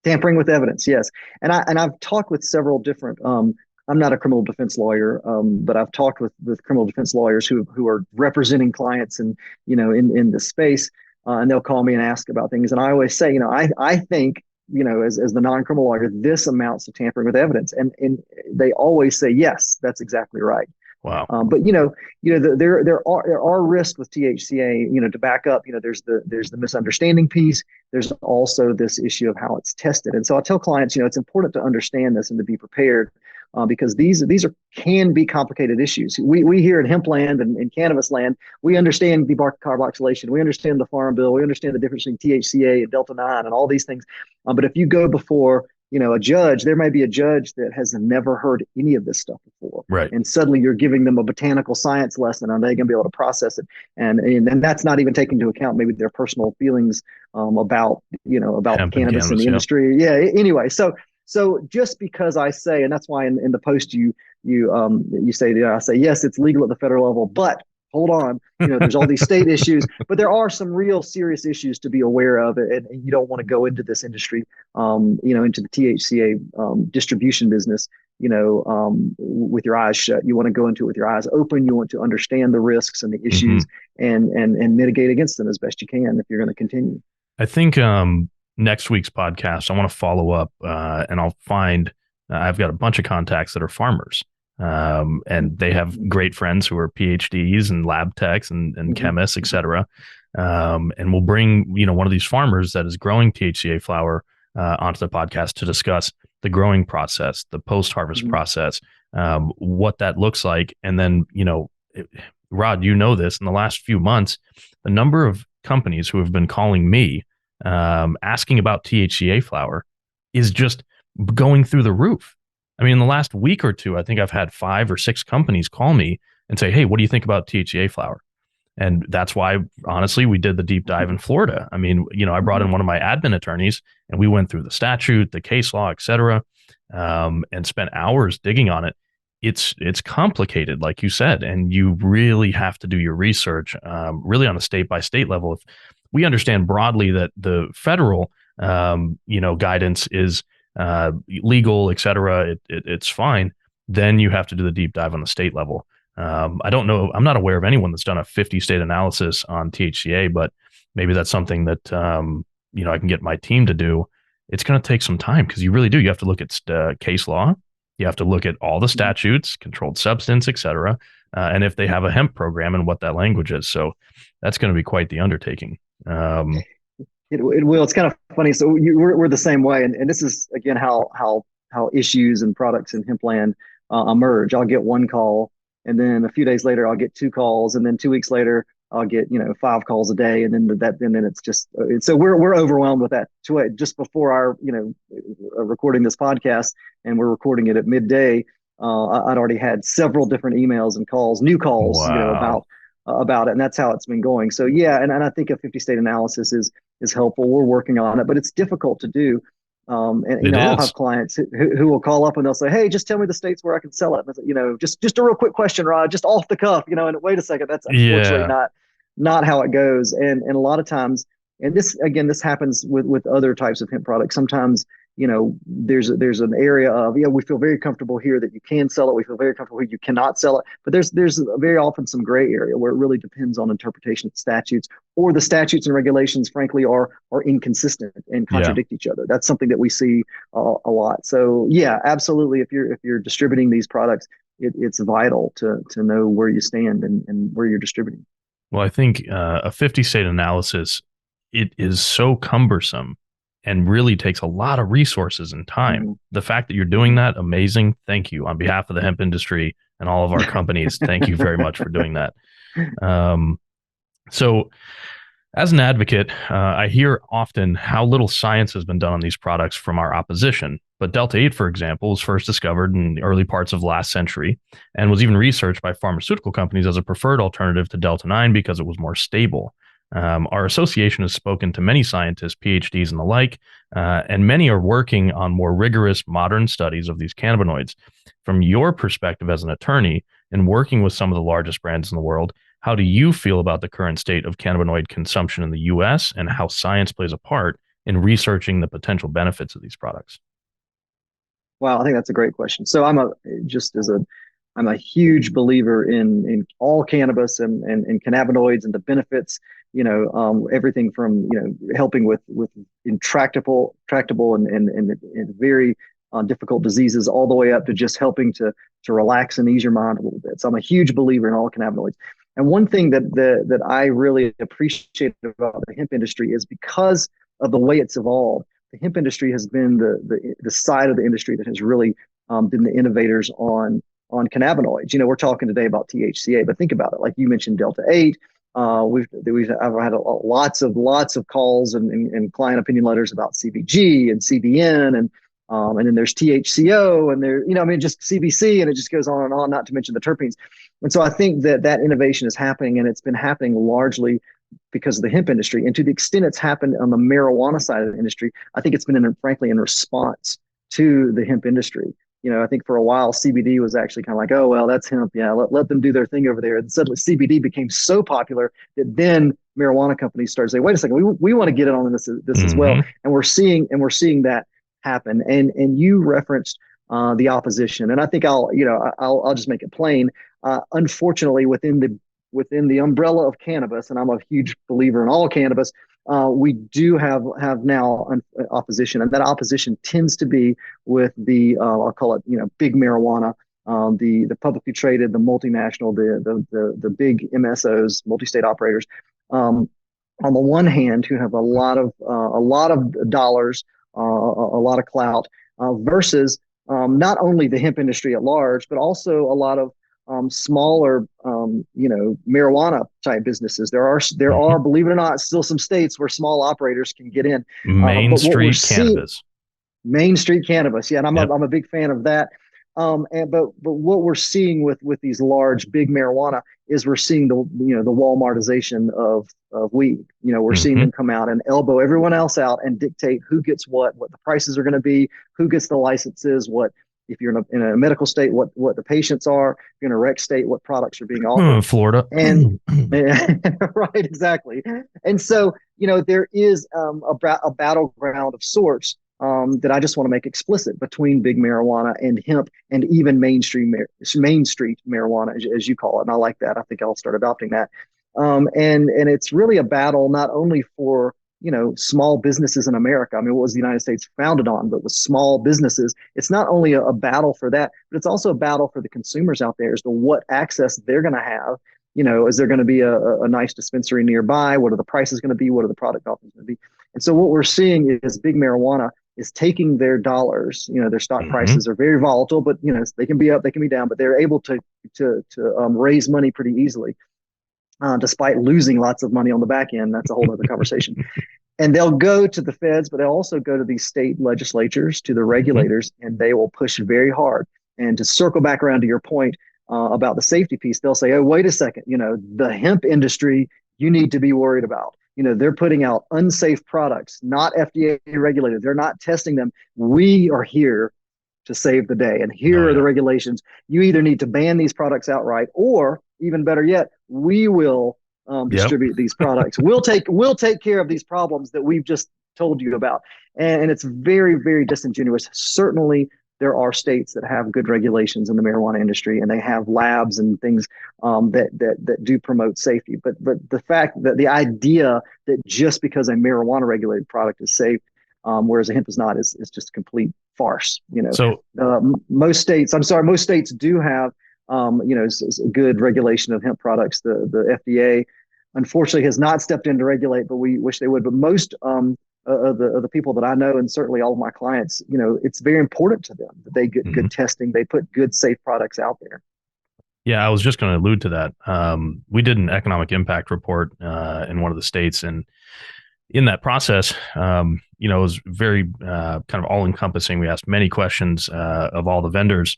[SPEAKER 2] Tampering with evidence, yes. I've talked with several different. I'm not a criminal defense lawyer, but I've talked with criminal defense lawyers who are representing clients and in the space, and they'll call me and ask about things. And I always say, I think, as the non-criminal lawyer, this amounts to tampering with evidence, and they always say yes, that's exactly right.
[SPEAKER 1] Wow.
[SPEAKER 2] But there are risks with THCA. To back up, there's the misunderstanding piece. There's also this issue of how it's tested. And so I tell clients, it's important to understand this and to be prepared, because these can be complicated issues. We here in hemp land and in cannabis land, we understand decarboxylation, we understand the Farm Bill, we understand the difference between THCA and Delta 9 and all these things. But if you go before a judge, there may be a judge that has never heard any of this stuff before.
[SPEAKER 1] Right.
[SPEAKER 2] And suddenly you're giving them a botanical science lesson. Are they going to be able to process it? And that's not even taking into account maybe their personal feelings about the cannabis in the industry. Yeah. Anyway, so just because I say, and that's why in the post you say, I say, yes, it's legal at the federal level, but hold on, there's all these state issues, but there are some real serious issues to be aware of, and you don't want to go into this industry, into the THCA distribution business, with your eyes shut. You want to go into it with your eyes open. You want to understand the risks and the issues, and mitigate against them as best you can if you're going to continue.
[SPEAKER 1] I think next week's podcast, I want to follow up, and I'll find I've got a bunch of contacts that are farmers. And they have great friends who are PhDs and lab techs and chemists, et cetera. And we'll bring, one of these farmers that is growing THCA flower onto the podcast to discuss the growing process, the post-harvest process, what that looks like. And then, Rod, this in the last few months, the number of companies who have been calling me asking about THCA flower is just going through the roof. I mean, in the last week or two, I think I've had 5 or 6 companies call me and say, hey, what do you think about THCA flower? And that's why, honestly, we did the deep dive in Florida. I mean, I brought in one of my admin attorneys and we went through the statute, the case law, et cetera, and spent hours digging on it. It's complicated, like you said, and you really have to do your research, really on a state by state level. If we understand broadly that the federal, guidance is legal, et cetera, it's fine. Then you have to do the deep dive on the state level. I don't know. I'm not aware of anyone that's done a 50 state analysis on THCA, but maybe that's something that, I can get my team to do. It's going to take some time because you really do. You have to look at case law. You have to look at all the statutes, controlled substance, et cetera. And if they have a hemp program and what that language is. So that's going to be quite the undertaking.
[SPEAKER 2] It will. It's kind of funny. So we're the same way, and this is again how issues and products in hempland emerge. I'll get one call, and then a few days later I'll get 2 calls, and then 2 weeks later I'll get 5 calls a day, and then it's just so we're overwhelmed with that. Just before our recording this podcast, and we're recording it at midday, I'd already had several different emails and calls, new calls,
[SPEAKER 1] wow.
[SPEAKER 2] about it, and that's how it's been going. So yeah, and I think a 50 state analysis is helpful. We're working on it, but it's difficult to do. I'll have clients who will call up and they'll say, "Hey, just tell me the states where I can sell it." And just a real quick question, Rod, just off the cuff, and wait a second, that's unfortunately not how it goes. And a lot of times, and this happens with other types of hemp products. Sometimes there's an area of we feel very comfortable here that you can sell it. We feel very comfortable here you cannot sell it. But there's very often some gray area where it really depends on interpretation of statutes, or the statutes and regulations, frankly, are inconsistent and contradict each other. That's something that we see a lot. So yeah, absolutely. If you're distributing these products, it's vital to know where you stand and where you're distributing.
[SPEAKER 1] Well, I think a 50 state analysis, it is so cumbersome and really takes a lot of resources and time. The fact that you're doing that, amazing. Thank you on behalf of the hemp industry and all of our companies. Thank you very much for doing that. So as an advocate, I hear often how little science has been done on these products from our opposition. But Delta 8, for example, was first discovered in the early parts of last century and was even researched by pharmaceutical companies as a preferred alternative to Delta 9 because it was more stable. Our association has spoken to many scientists, PhDs, and the like, and many are working on more rigorous modern studies of these cannabinoids. From your perspective as an attorney and working with some of the largest brands in the world, how do you feel about the current state of cannabinoid consumption in the US and how science plays a part in researching the potential benefits of these products?
[SPEAKER 2] Wow, I think that's a great question. So just as a I'm a huge believer in all cannabis and cannabinoids and the benefits. Everything from helping with tractable and very difficult diseases, all the way up to just helping to relax and ease your mind a little bit. So I'm a huge believer in all cannabinoids. And one thing that I really appreciate about the hemp industry is because of the way it's evolved. The hemp industry has been the side of the industry that has really been the innovators on cannabinoids. We're talking today about THCA, but think about it. Like you mentioned, Delta 8. I've had lots of calls and client opinion letters about CBG and CBN and then there's THCO and just CBC, and it just goes on and on. Not to mention the terpenes. And so I think that innovation is happening, and it's been happening largely because of the hemp industry. And to the extent it's happened on the marijuana side of the industry, I think it's been frankly in response to the hemp industry. I think for a while CBD was actually kind of like, oh, well, that's hemp. Yeah, let them do their thing over there. And suddenly CBD became so popular that then marijuana companies started saying, wait a second, we want to get in on this as well.
[SPEAKER 1] Mm-hmm.
[SPEAKER 2] And we're seeing that happen. And you referenced the opposition, and I think I'll just make it plain. Unfortunately, within the umbrella of cannabis, and I'm a huge believer in all cannabis, we do have now opposition, and that opposition tends to be with the I'll call it big marijuana, the publicly traded, the multinational, the big MSOs, multi-state operators. On the one hand, who have a lot of dollars, a lot of clout, versus not only the hemp industry at large, but also a lot of smaller, marijuana type businesses. There are, believe it or not, still some states where small operators can get in.
[SPEAKER 1] Main
[SPEAKER 2] But what we're
[SPEAKER 1] Street
[SPEAKER 2] seeing,
[SPEAKER 1] cannabis.
[SPEAKER 2] Main Street cannabis, yeah, and
[SPEAKER 1] Yep.
[SPEAKER 2] I'm a big fan of that. But what we're seeing with these large big marijuana is we're seeing the Walmartization of weed. We're seeing
[SPEAKER 1] Mm-hmm.
[SPEAKER 2] them come out and elbow everyone else out and dictate who gets what the prices are going to be, who gets the licenses, what if you're in a medical state, what the patients are, if you're in a rec state, what products are being offered,
[SPEAKER 1] Florida.
[SPEAKER 2] and right, exactly. And so there is a battleground of sorts that I just want to make explicit between big marijuana and hemp, and even Main Street marijuana, as you call it. And I like that. I think I'll start adopting that. And it's really a battle not only for small businesses in America. I mean, what was the United States founded on? But with small businesses, it's not only a battle for that, but it's also a battle for the consumers out there as to what access they're going to have. Is there going to be a nice dispensary nearby? What are the prices going to be? What are the product offerings going to be? And so what we're seeing is big marijuana is taking their dollars. Their stock
[SPEAKER 1] Mm-hmm.
[SPEAKER 2] prices are very volatile, but they can be up, they can be down, but they're able to raise money pretty easily, despite losing lots of money on the back end. That's a whole other conversation. And they'll go to the feds, but they'll also go to these state legislatures, to the regulators, and they will push very hard. And to circle back around to your point about the safety piece, they'll say, oh, wait a second, the hemp industry, you need to be worried about. They're putting out unsafe products, not FDA regulated. They're not testing them. We are here to save the day. And here are the regulations. You either need to ban these products outright, or even better yet, we will distribute these products. We'll take care of these problems that we've just told you about. And it's very, very disingenuous. Certainly, there are states that have good regulations in the marijuana industry, and they have labs and things that do promote safety. But the fact that the idea that just because a marijuana regulated product is safe, whereas a hemp is not, is just a complete farce.
[SPEAKER 1] So
[SPEAKER 2] most states do have good regulation of hemp products. The FDA unfortunately has not stepped in to regulate, but we wish they would. But most of the people that I know, and certainly all of my clients, it's very important to them that they get good testing. They put good, safe products out there.
[SPEAKER 1] Yeah, I was just going to allude to that. We did an economic impact report in one of the states, and in that process, it was very kind of all encompassing. We asked many questions of all the vendors,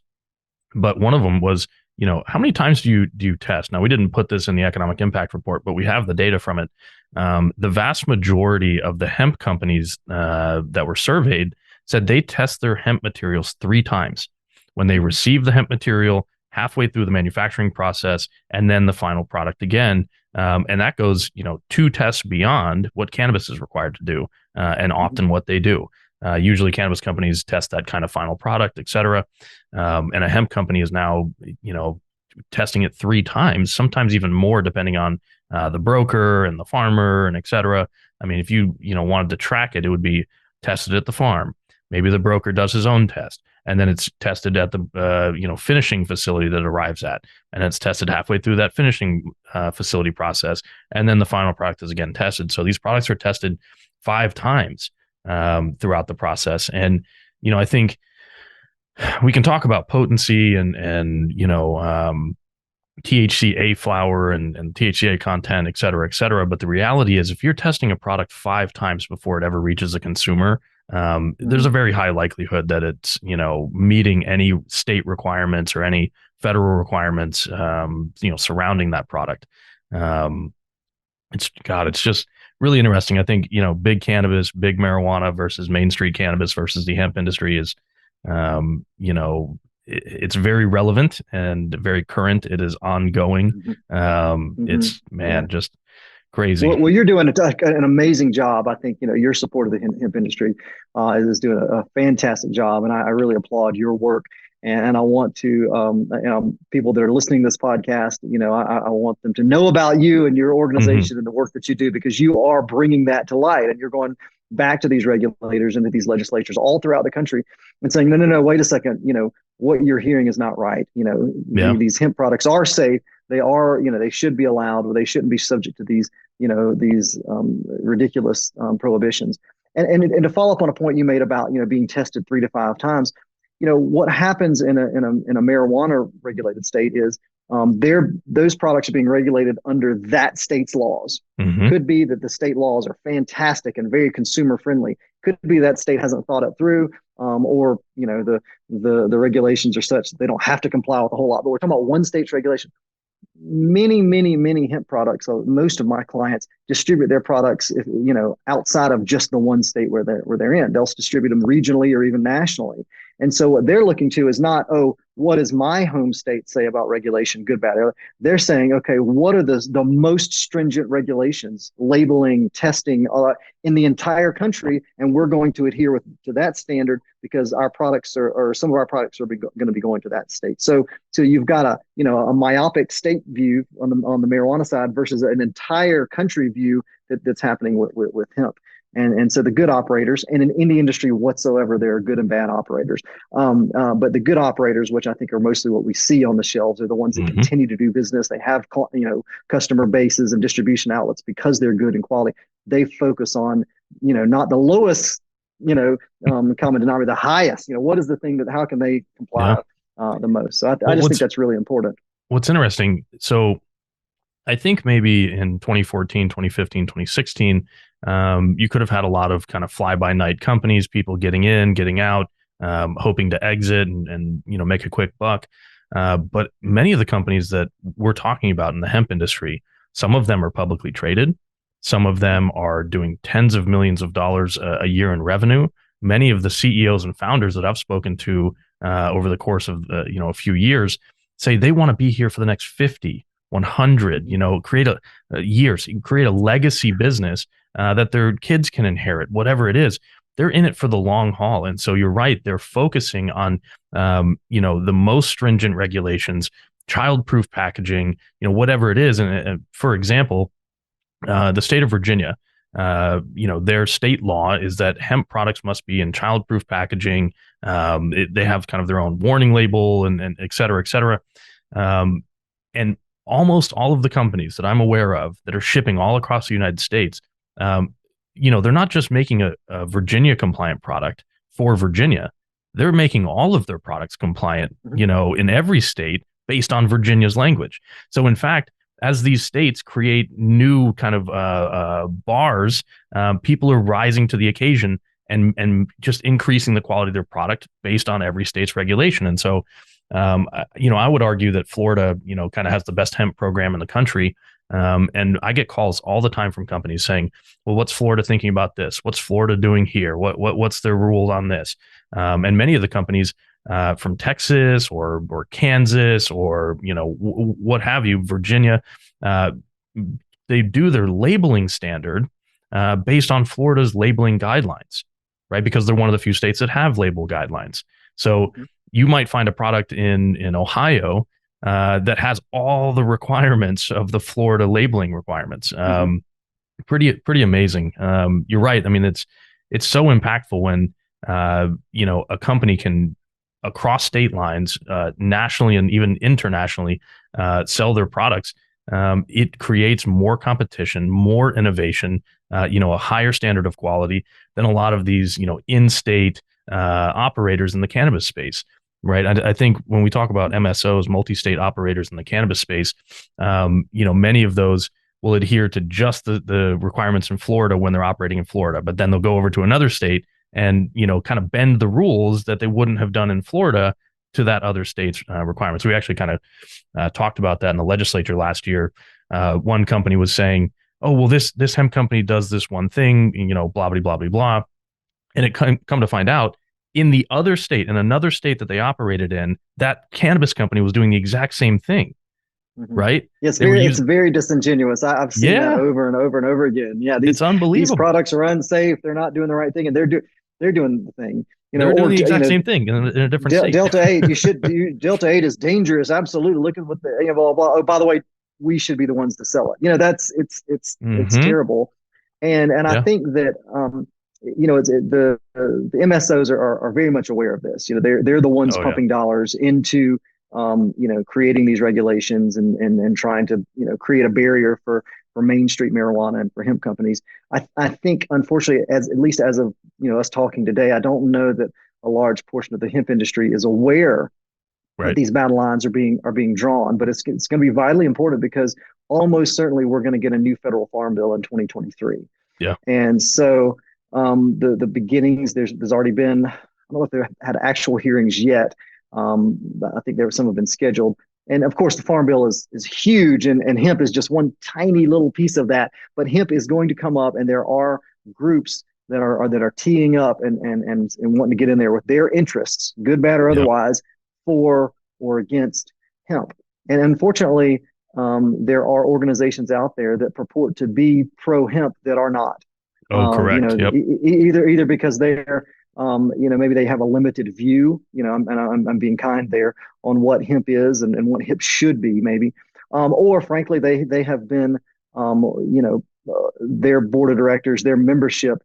[SPEAKER 1] but one of them was, how many times do you test? Now, we didn't put this in the economic impact report, but we have the data from it. The vast majority of the hemp companies that were surveyed said they test their hemp materials 3 times: when they receive the hemp material, halfway through the manufacturing process, and then the final product again. And that goes, 2 tests beyond what cannabis is required to do, and often what they do. Usually, cannabis companies test that kind of final product, et cetera. And a hemp company is now, testing it 3 times, sometimes even more, depending on the broker and the farmer and et cetera. I mean, if you wanted to track it, it would be tested at the farm. Maybe the broker does his own test, and then it's tested at the finishing facility that it arrives at, and it's tested halfway through that finishing facility process, and then the final product is again tested. So these products are tested 5 times throughout the process. And I think we can talk about potency and THCA flower and THCA content, et cetera, et cetera. But the reality is, if you're testing a product 5 times before it ever reaches a consumer, there's a very high likelihood that it's meeting any state requirements or any federal requirements surrounding that product. It's just really interesting. I think big cannabis, big marijuana versus Main Street cannabis versus the hemp industry is it's very relevant and very current. It is ongoing. It's just crazy.
[SPEAKER 2] Well, you're doing an amazing job. I think your support of the hemp industry is doing a fantastic job, and I really applaud your work. And I want to, people that are listening to this podcast, I want them to know about you and your organization and the work that you do, because you are bringing that to light, and you're going back to these regulators and to these legislatures all throughout the country and saying, no, wait a second, what you're hearing is not right. These hemp products are safe. They are, they should be allowed, or they shouldn't be subject to these ridiculous prohibitions. And to follow up on a point you made about being tested 3 to 5 times, what happens in a marijuana regulated state is those products are being regulated under that state's laws. Could be that the state laws are fantastic and very consumer friendly. Could be that state hasn't thought it through, or the regulations are such that they don't have to comply with a whole lot. But we're talking about one state's regulation. Many hemp products. So most of my clients distribute their products, outside of just the one state where they're in. They'll distribute them regionally or even nationally. And so what they're looking to is not, what does my home state say about regulation, good, bad? They're saying, okay, what are the most stringent regulations, labeling, testing in the entire country, and we're going to adhere to that standard because our products or some of our products are going to be going to that state. So you've got a myopic state view on the marijuana side versus an entire country view that's happening with hemp. And so the good operators, and in any industry whatsoever, there are good and bad operators. But the good operators, which I think are mostly what we see on the shelves, are the ones that continue to do business. They have, customer bases and distribution outlets because they're good and quality. They focus on, not the lowest, common denominator, the highest. What is the thing how can they comply the most? So I just think that's really important.
[SPEAKER 1] What's interesting, so I think maybe in 2014, 2015, 2016, you could have had a lot of kind of fly-by-night companies, people getting in, getting out, hoping to exit and make a quick buck. But many of the companies that we're talking about in the hemp industry, some of them are publicly traded. Some of them are doing tens of millions of dollars a year in revenue. Many of the CEOs and founders that I've spoken to over the course of a few years say they want to be here for the next 50, 100, create create a legacy business that their kids can inherit, whatever it is. They're in it for the long haul. And so you're right. They're focusing on, the most stringent regulations, child-proof packaging, whatever it is. And for example, the state of Virginia, their state law is that hemp products must be in child-proof packaging. They have kind of their own warning label and et cetera, et cetera. And almost all of the companies that I'm aware of that are shipping all across the United States, they're not just making a Virginia compliant product for Virginia. They're making all of their products compliant, in every state based on Virginia's language. So in fact, as these states create new kind of bars, people are rising to the occasion and just increasing the quality of their product based on every state's regulation. And so, I would argue that Florida, kind of has the best hemp program in the country. And I get calls all the time from companies saying, "Well, what's Florida thinking about this? What's Florida doing here? What's their rule on this?" And many of the companies from Texas or Kansas or what have you, Virginia, uh, they do their labeling standard based on Florida's labeling guidelines, right? Because they're one of the few states that have label guidelines. So
[SPEAKER 2] Mhm.
[SPEAKER 1] you might find a product in Ohio that has all the requirements of the Florida labeling requirements.
[SPEAKER 2] Mhm.
[SPEAKER 1] Pretty amazing. You're right. I mean, it's so impactful when a company can across state lines, nationally and even internationally, sell their products. It creates more competition, more innovation, a higher standard of quality than a lot of these in-state operators in the cannabis space. Right. I think when we talk about MSOs, multi-state operators in the cannabis space, many of those will adhere to just the requirements in Florida when they're operating in Florida, but then they'll go over to another state and kind of bend the rules that they wouldn't have done in Florida to that other state's requirements. We actually kind of talked about that in the legislature last year. One company was saying, "Oh, well, this hemp company does this one thing, blah blah blah blah blah," and it come to find out in the other state, in another state that they operated in, that cannabis company was doing the exact same thing,
[SPEAKER 2] Mhm.
[SPEAKER 1] right?
[SPEAKER 2] Yeah,
[SPEAKER 1] They were
[SPEAKER 2] it's
[SPEAKER 1] using,
[SPEAKER 2] very disingenuous. I've seen that
[SPEAKER 1] yeah,
[SPEAKER 2] over and over and over again. Yeah,
[SPEAKER 1] it's
[SPEAKER 2] these
[SPEAKER 1] unbelievable.
[SPEAKER 2] products are unsafe. They're not doing the right thing, and they're doing the thing.
[SPEAKER 1] They were doing the exact same thing in a different state.
[SPEAKER 2] Delta 8, Delta 8 is dangerous. Absolutely. Look at what the blah, blah, blah. Oh, by the way, we should be the ones to sell it. That's it's
[SPEAKER 1] Mm-hmm.
[SPEAKER 2] terrible. And I
[SPEAKER 1] Yeah.
[SPEAKER 2] think that the MSOs are very much aware of this. They're the ones
[SPEAKER 1] Oh yeah.
[SPEAKER 2] pumping dollars into creating these regulations and trying to create a barrier for Main Street marijuana and for hemp companies. I think unfortunately, as at least as of us talking today, I don't know that a large portion of the hemp industry is aware that
[SPEAKER 1] Right.
[SPEAKER 2] these battle lines are being drawn. But it's going to be vitally important because almost certainly we're going to get a new federal farm bill in 2023,
[SPEAKER 1] Yeah.
[SPEAKER 2] and so the beginnings there's already been. I don't know if they've had actual hearings yet, but I think some have been scheduled. And of course, the farm bill is huge, and hemp is just one tiny little piece of that. But hemp is going to come up, and there are groups that are teeing up and wanting to get in there with their interests, good, bad, or
[SPEAKER 1] Yep.
[SPEAKER 2] otherwise, for or against hemp. And unfortunately, there are organizations out there that purport to be pro hemp that are not.
[SPEAKER 1] Oh, correct. Yep.
[SPEAKER 2] Either because they're maybe they have a limited view, I'm being kind there on what hemp is and what hemp should be, maybe, or frankly, they have been, their board of directors, their membership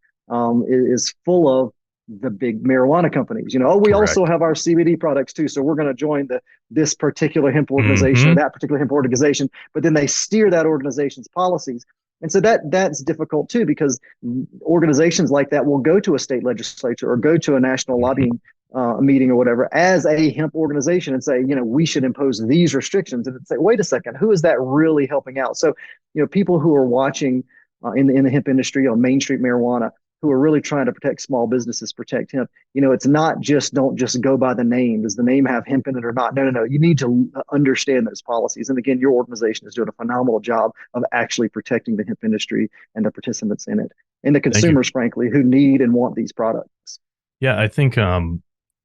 [SPEAKER 2] is full of the big marijuana companies. Oh, we also
[SPEAKER 1] Correct.
[SPEAKER 2] have our CBD products too, so we're going to join this particular hemp organization or
[SPEAKER 1] Mm-hmm.
[SPEAKER 2] that particular hemp organization. But then they steer that organization's policies, and so that's difficult too because organizations like that will go to a state legislature or go to a national
[SPEAKER 1] Mm-hmm.
[SPEAKER 2] lobbying meeting or whatever as a hemp organization and say, we should impose these restrictions. And say, wait a second, who is that really helping out? So, people who are watching in the hemp industry on Main Street marijuana, who are really trying to protect small businesses, protect hemp. It's not just don't just go by the name. Does the name have hemp in it or not? No, no, no. You need to understand those policies. And again, your organization is doing a phenomenal job of actually protecting the hemp industry and the participants in it and the
[SPEAKER 1] Thank you.
[SPEAKER 2] consumers, frankly, who need and want these products.
[SPEAKER 1] Yeah, I think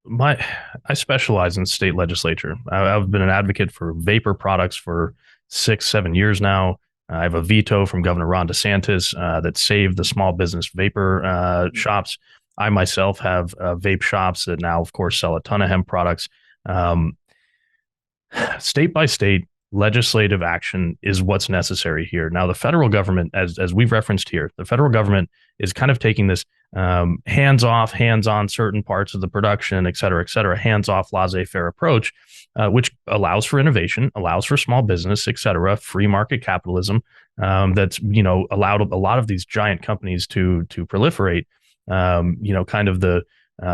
[SPEAKER 1] my I specialize in state legislature. I've been an advocate for vapor products for 6, 7 years now. I have a veto from Governor Ron DeSantis that saved the small business vapor shops. I myself have vape shops that now, of course, sell a ton of hemp products. Um, State by state legislative action is what's necessary here. Now, the federal government, as we've referenced here, the federal government is kind of taking this hands off, hands on certain parts of the production, et cetera, hands off, laissez faire approach, which allows for innovation, allows for small business, et cetera, free market capitalism that's allowed a lot of these giant companies to proliferate. Kind of the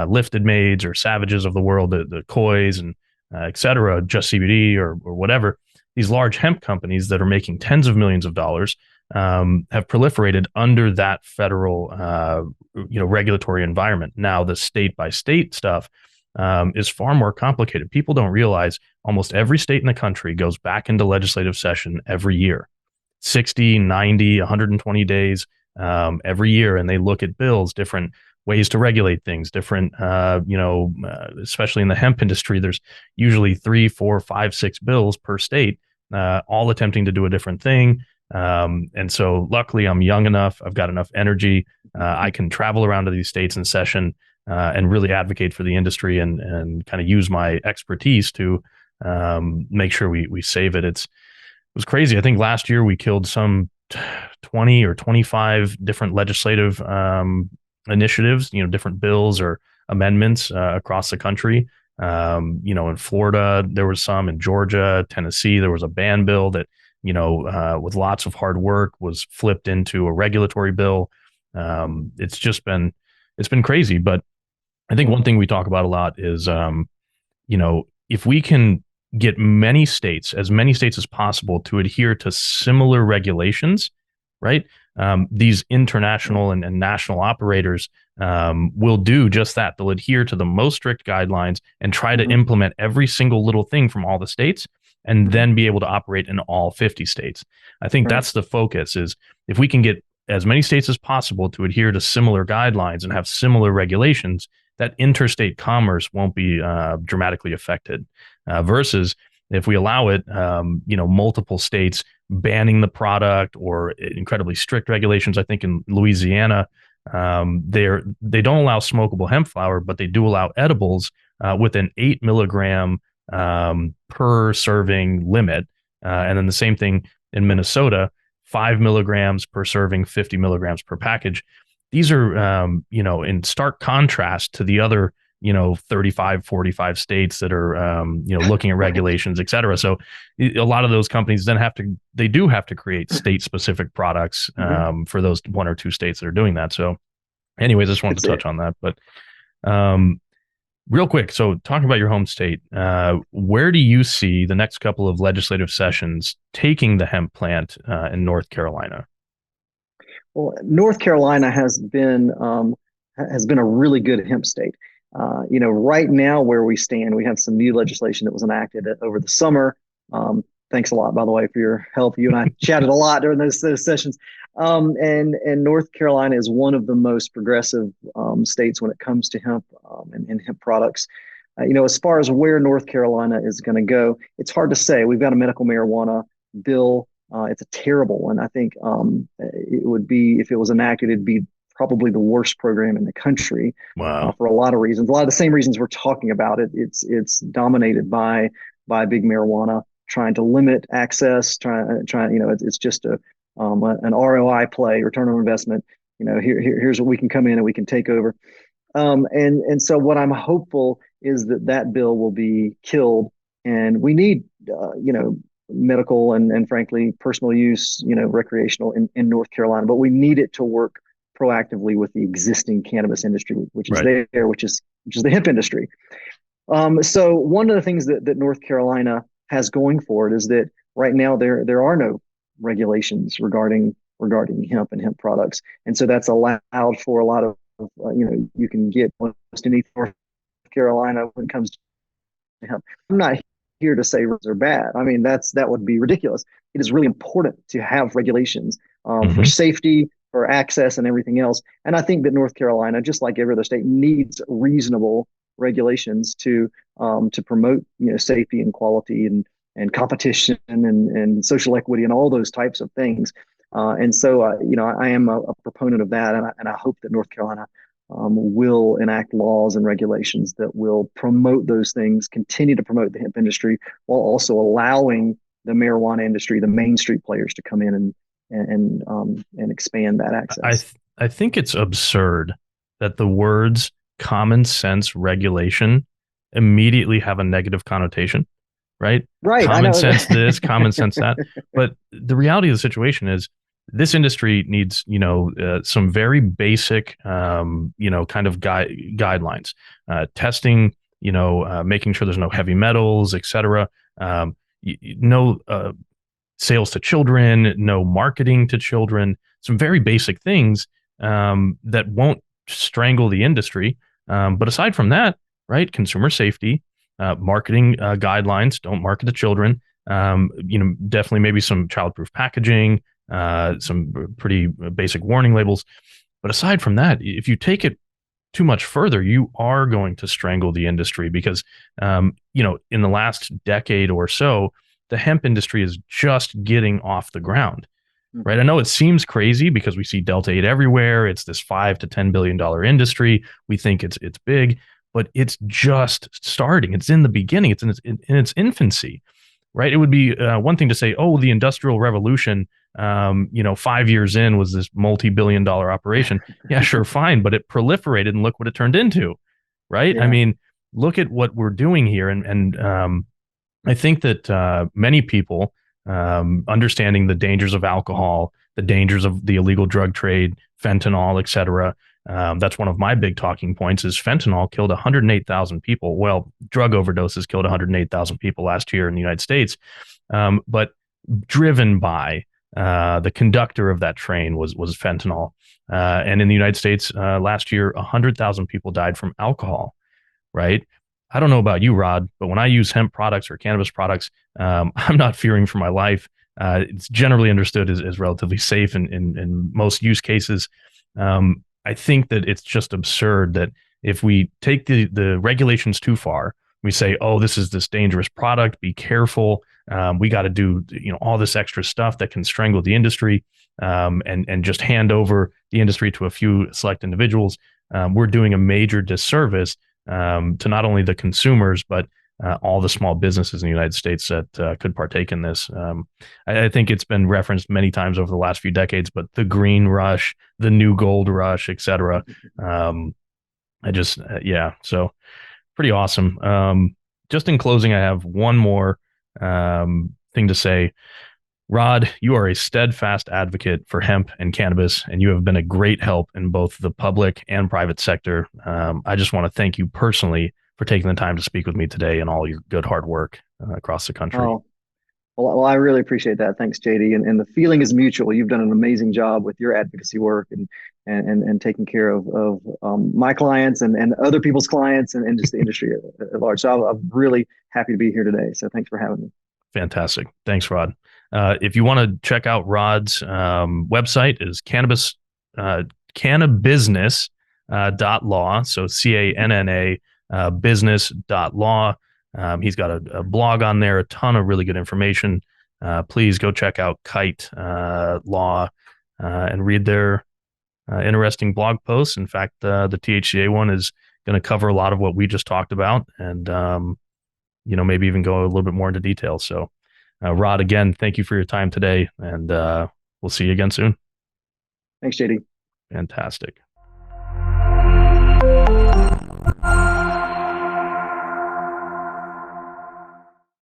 [SPEAKER 1] lifted maids or savages of the world, the Kois and et cetera, just CBD or whatever, these large hemp companies that are making tens of millions of dollars have proliferated under that federal, regulatory environment. Now, the state by state stuff, is far more complicated. People don't realize almost every state in the country goes back into legislative session every year, 60, 90, 120 days every year. And they look at bills, different ways to regulate things, different, especially in the hemp industry, there's usually three, four, five, six bills per state, all attempting to do a different thing. And so luckily I'm young enough, I've got enough energy. I can travel around to these states in session and really advocate for the industry and kind of use my expertise to make sure we save it. It was crazy. I think last year we killed some 20 or 25 different legislative initiatives, different bills or amendments across the country. In Florida, there was some. In Georgia, Tennessee, there was a ban bill that, with lots of hard work was flipped into a regulatory bill. It's been crazy. But I think one thing we talk about a lot is, if we can get as many states as possible to adhere to similar regulations, right? These international and national operators will do just that. They'll adhere to the most strict guidelines and try to implement every single little thing from all the states and then be able to operate in all 50 states. I think that's the focus is if we can get as many states as possible to adhere to similar guidelines and have similar regulations, that interstate commerce won't be dramatically affected versus if we allow it, multiple states banning the product or incredibly strict regulations. I think in Louisiana, they don't allow smokable hemp flower, but they do allow edibles with an 8 milligram per serving limit. And then the same thing in Minnesota, 5 milligrams per serving, 50 milligrams per package. These are, in stark contrast to the other 35, 45 states that are, looking at regulations, et cetera. So a lot of those companies then they do have to create state specific products for those one or two states that are doing that. So anyways, I just wanted to touch on that, but real quick. So talking about your home state, where do you see the next couple of legislative sessions taking the hemp plant in North Carolina?
[SPEAKER 2] Well, North Carolina has been a really good hemp state. Right now where we stand, we have some new legislation that was enacted over the summer. Thanks a lot, by the way, for your help. You and I chatted a lot during those sessions. And North Carolina is one of the most progressive states when it comes to hemp and hemp products. As far as where North Carolina is going to go, it's hard to say. We've got a medical marijuana bill. It's a terrible one. I think it would be, if it was enacted, it'd be probably the worst program in the country.
[SPEAKER 1] Wow.
[SPEAKER 2] For a lot of reasons. A lot of the same reasons we're talking about it. It's dominated by big marijuana, trying to limit access, it's just an ROI play, return on investment. Here's what we can come in and we can take over. And so what I'm hopeful is that bill will be killed, and we need medical and frankly personal use, recreational in North Carolina, but we need it to work proactively with the existing cannabis industry, which is there, which is the hemp industry. So one of the things that North Carolina has going for it is that right now there are no regulations regarding hemp and hemp products, and so that's allowed for a lot of you can get almost any North Carolina when it comes to hemp. I'm not here to say rules are bad. I mean, that would be ridiculous. It is really important to have regulations for safety, for access, and everything else. And I think that North Carolina, just like every other state, needs reasonable regulations to promote safety and quality and competition and social equity and all those types of things. And so I am a proponent of that, and I hope that North Carolina will enact laws and regulations that will promote those things, continue to promote the hemp industry, while also allowing the marijuana industry, the Main Street players, to come in and expand that access.
[SPEAKER 1] I think it's absurd that the words common sense regulation immediately have a negative connotation, right?
[SPEAKER 2] Right.
[SPEAKER 1] Common sense this, common sense that. But the reality of the situation is this industry needs, some very basic, kind of guidelines, testing, making sure there's no heavy metals, et cetera. No sales to children, no marketing to children, some very basic things that won't strangle the industry. But aside from that, right? Consumer safety, marketing guidelines, don't market to children. Definitely maybe some childproof packaging, some pretty basic warning labels. But aside from that, if you take it too much further, you are going to strangle the industry because, in the last decade or so, the hemp industry is just getting off the ground, right? I
[SPEAKER 2] Mhm.
[SPEAKER 1] know it seems crazy because we see Delta 8 everywhere. It's this $5 to $10 billion industry. We think it's big, but it's just starting. It's in the beginning. It's in its infancy, right? It would be one thing to say, oh, the Industrial Revolution, 5 years in was this multi-billion-dollar operation. Yeah, sure, fine, but it proliferated, and look what it turned into, right? I
[SPEAKER 2] Yeah.
[SPEAKER 1] mean, look at what we're doing here, and I think that many people, understanding the dangers of alcohol, the dangers of the illegal drug trade, fentanyl, et cetera. That's one of my big talking points is fentanyl killed 108,000 people. Well, drug overdoses killed 108,000 people last year in the United States. But driven by the conductor of that train was fentanyl. And in the United States last year, 100,000 people died from alcohol, right? I don't know about you, Rod, but when I use hemp products or cannabis products, I'm not fearing for my life. It's generally understood as relatively safe in most use cases. I think that it's just absurd that if we take the regulations too far, we say, oh, this is this dangerous product, be careful. We got to do all this extra stuff that can strangle the industry, and just hand over the industry to a few select individuals. We're doing a major disservice to not only the consumers, but all the small businesses in the United States that could partake in this. I think it's been referenced many times over the last few decades, but the green rush, the new gold rush, et cetera. Um, yeah, so pretty awesome. Just in closing, I have one more thing to say. Rod, you are a steadfast advocate for hemp and cannabis, and you have been a great help in both the public and private sector. I just want to thank you personally for taking the time to speak with me today and all your good hard work across the country.
[SPEAKER 2] Oh, well, I really appreciate that. Thanks, JD. And the feeling is mutual. You've done an amazing job with your advocacy work and taking care of my clients and other people's clients and just the industry at large. So I'm really happy to be here today. So thanks for having me.
[SPEAKER 1] Fantastic. Thanks, Rod. If you want to check out Rod's website is cannabisness dot law. So CANNA business dot law. He's got a blog on there, a ton of really good information. Please go check out Kight Law and read their interesting blog posts. In fact, the THCA one is going to cover a lot of what we just talked about, and maybe even go a little bit more into detail. So, Rod, again, thank you for your time today, and we'll see you again soon.
[SPEAKER 2] Thanks, JD.
[SPEAKER 1] Fantastic.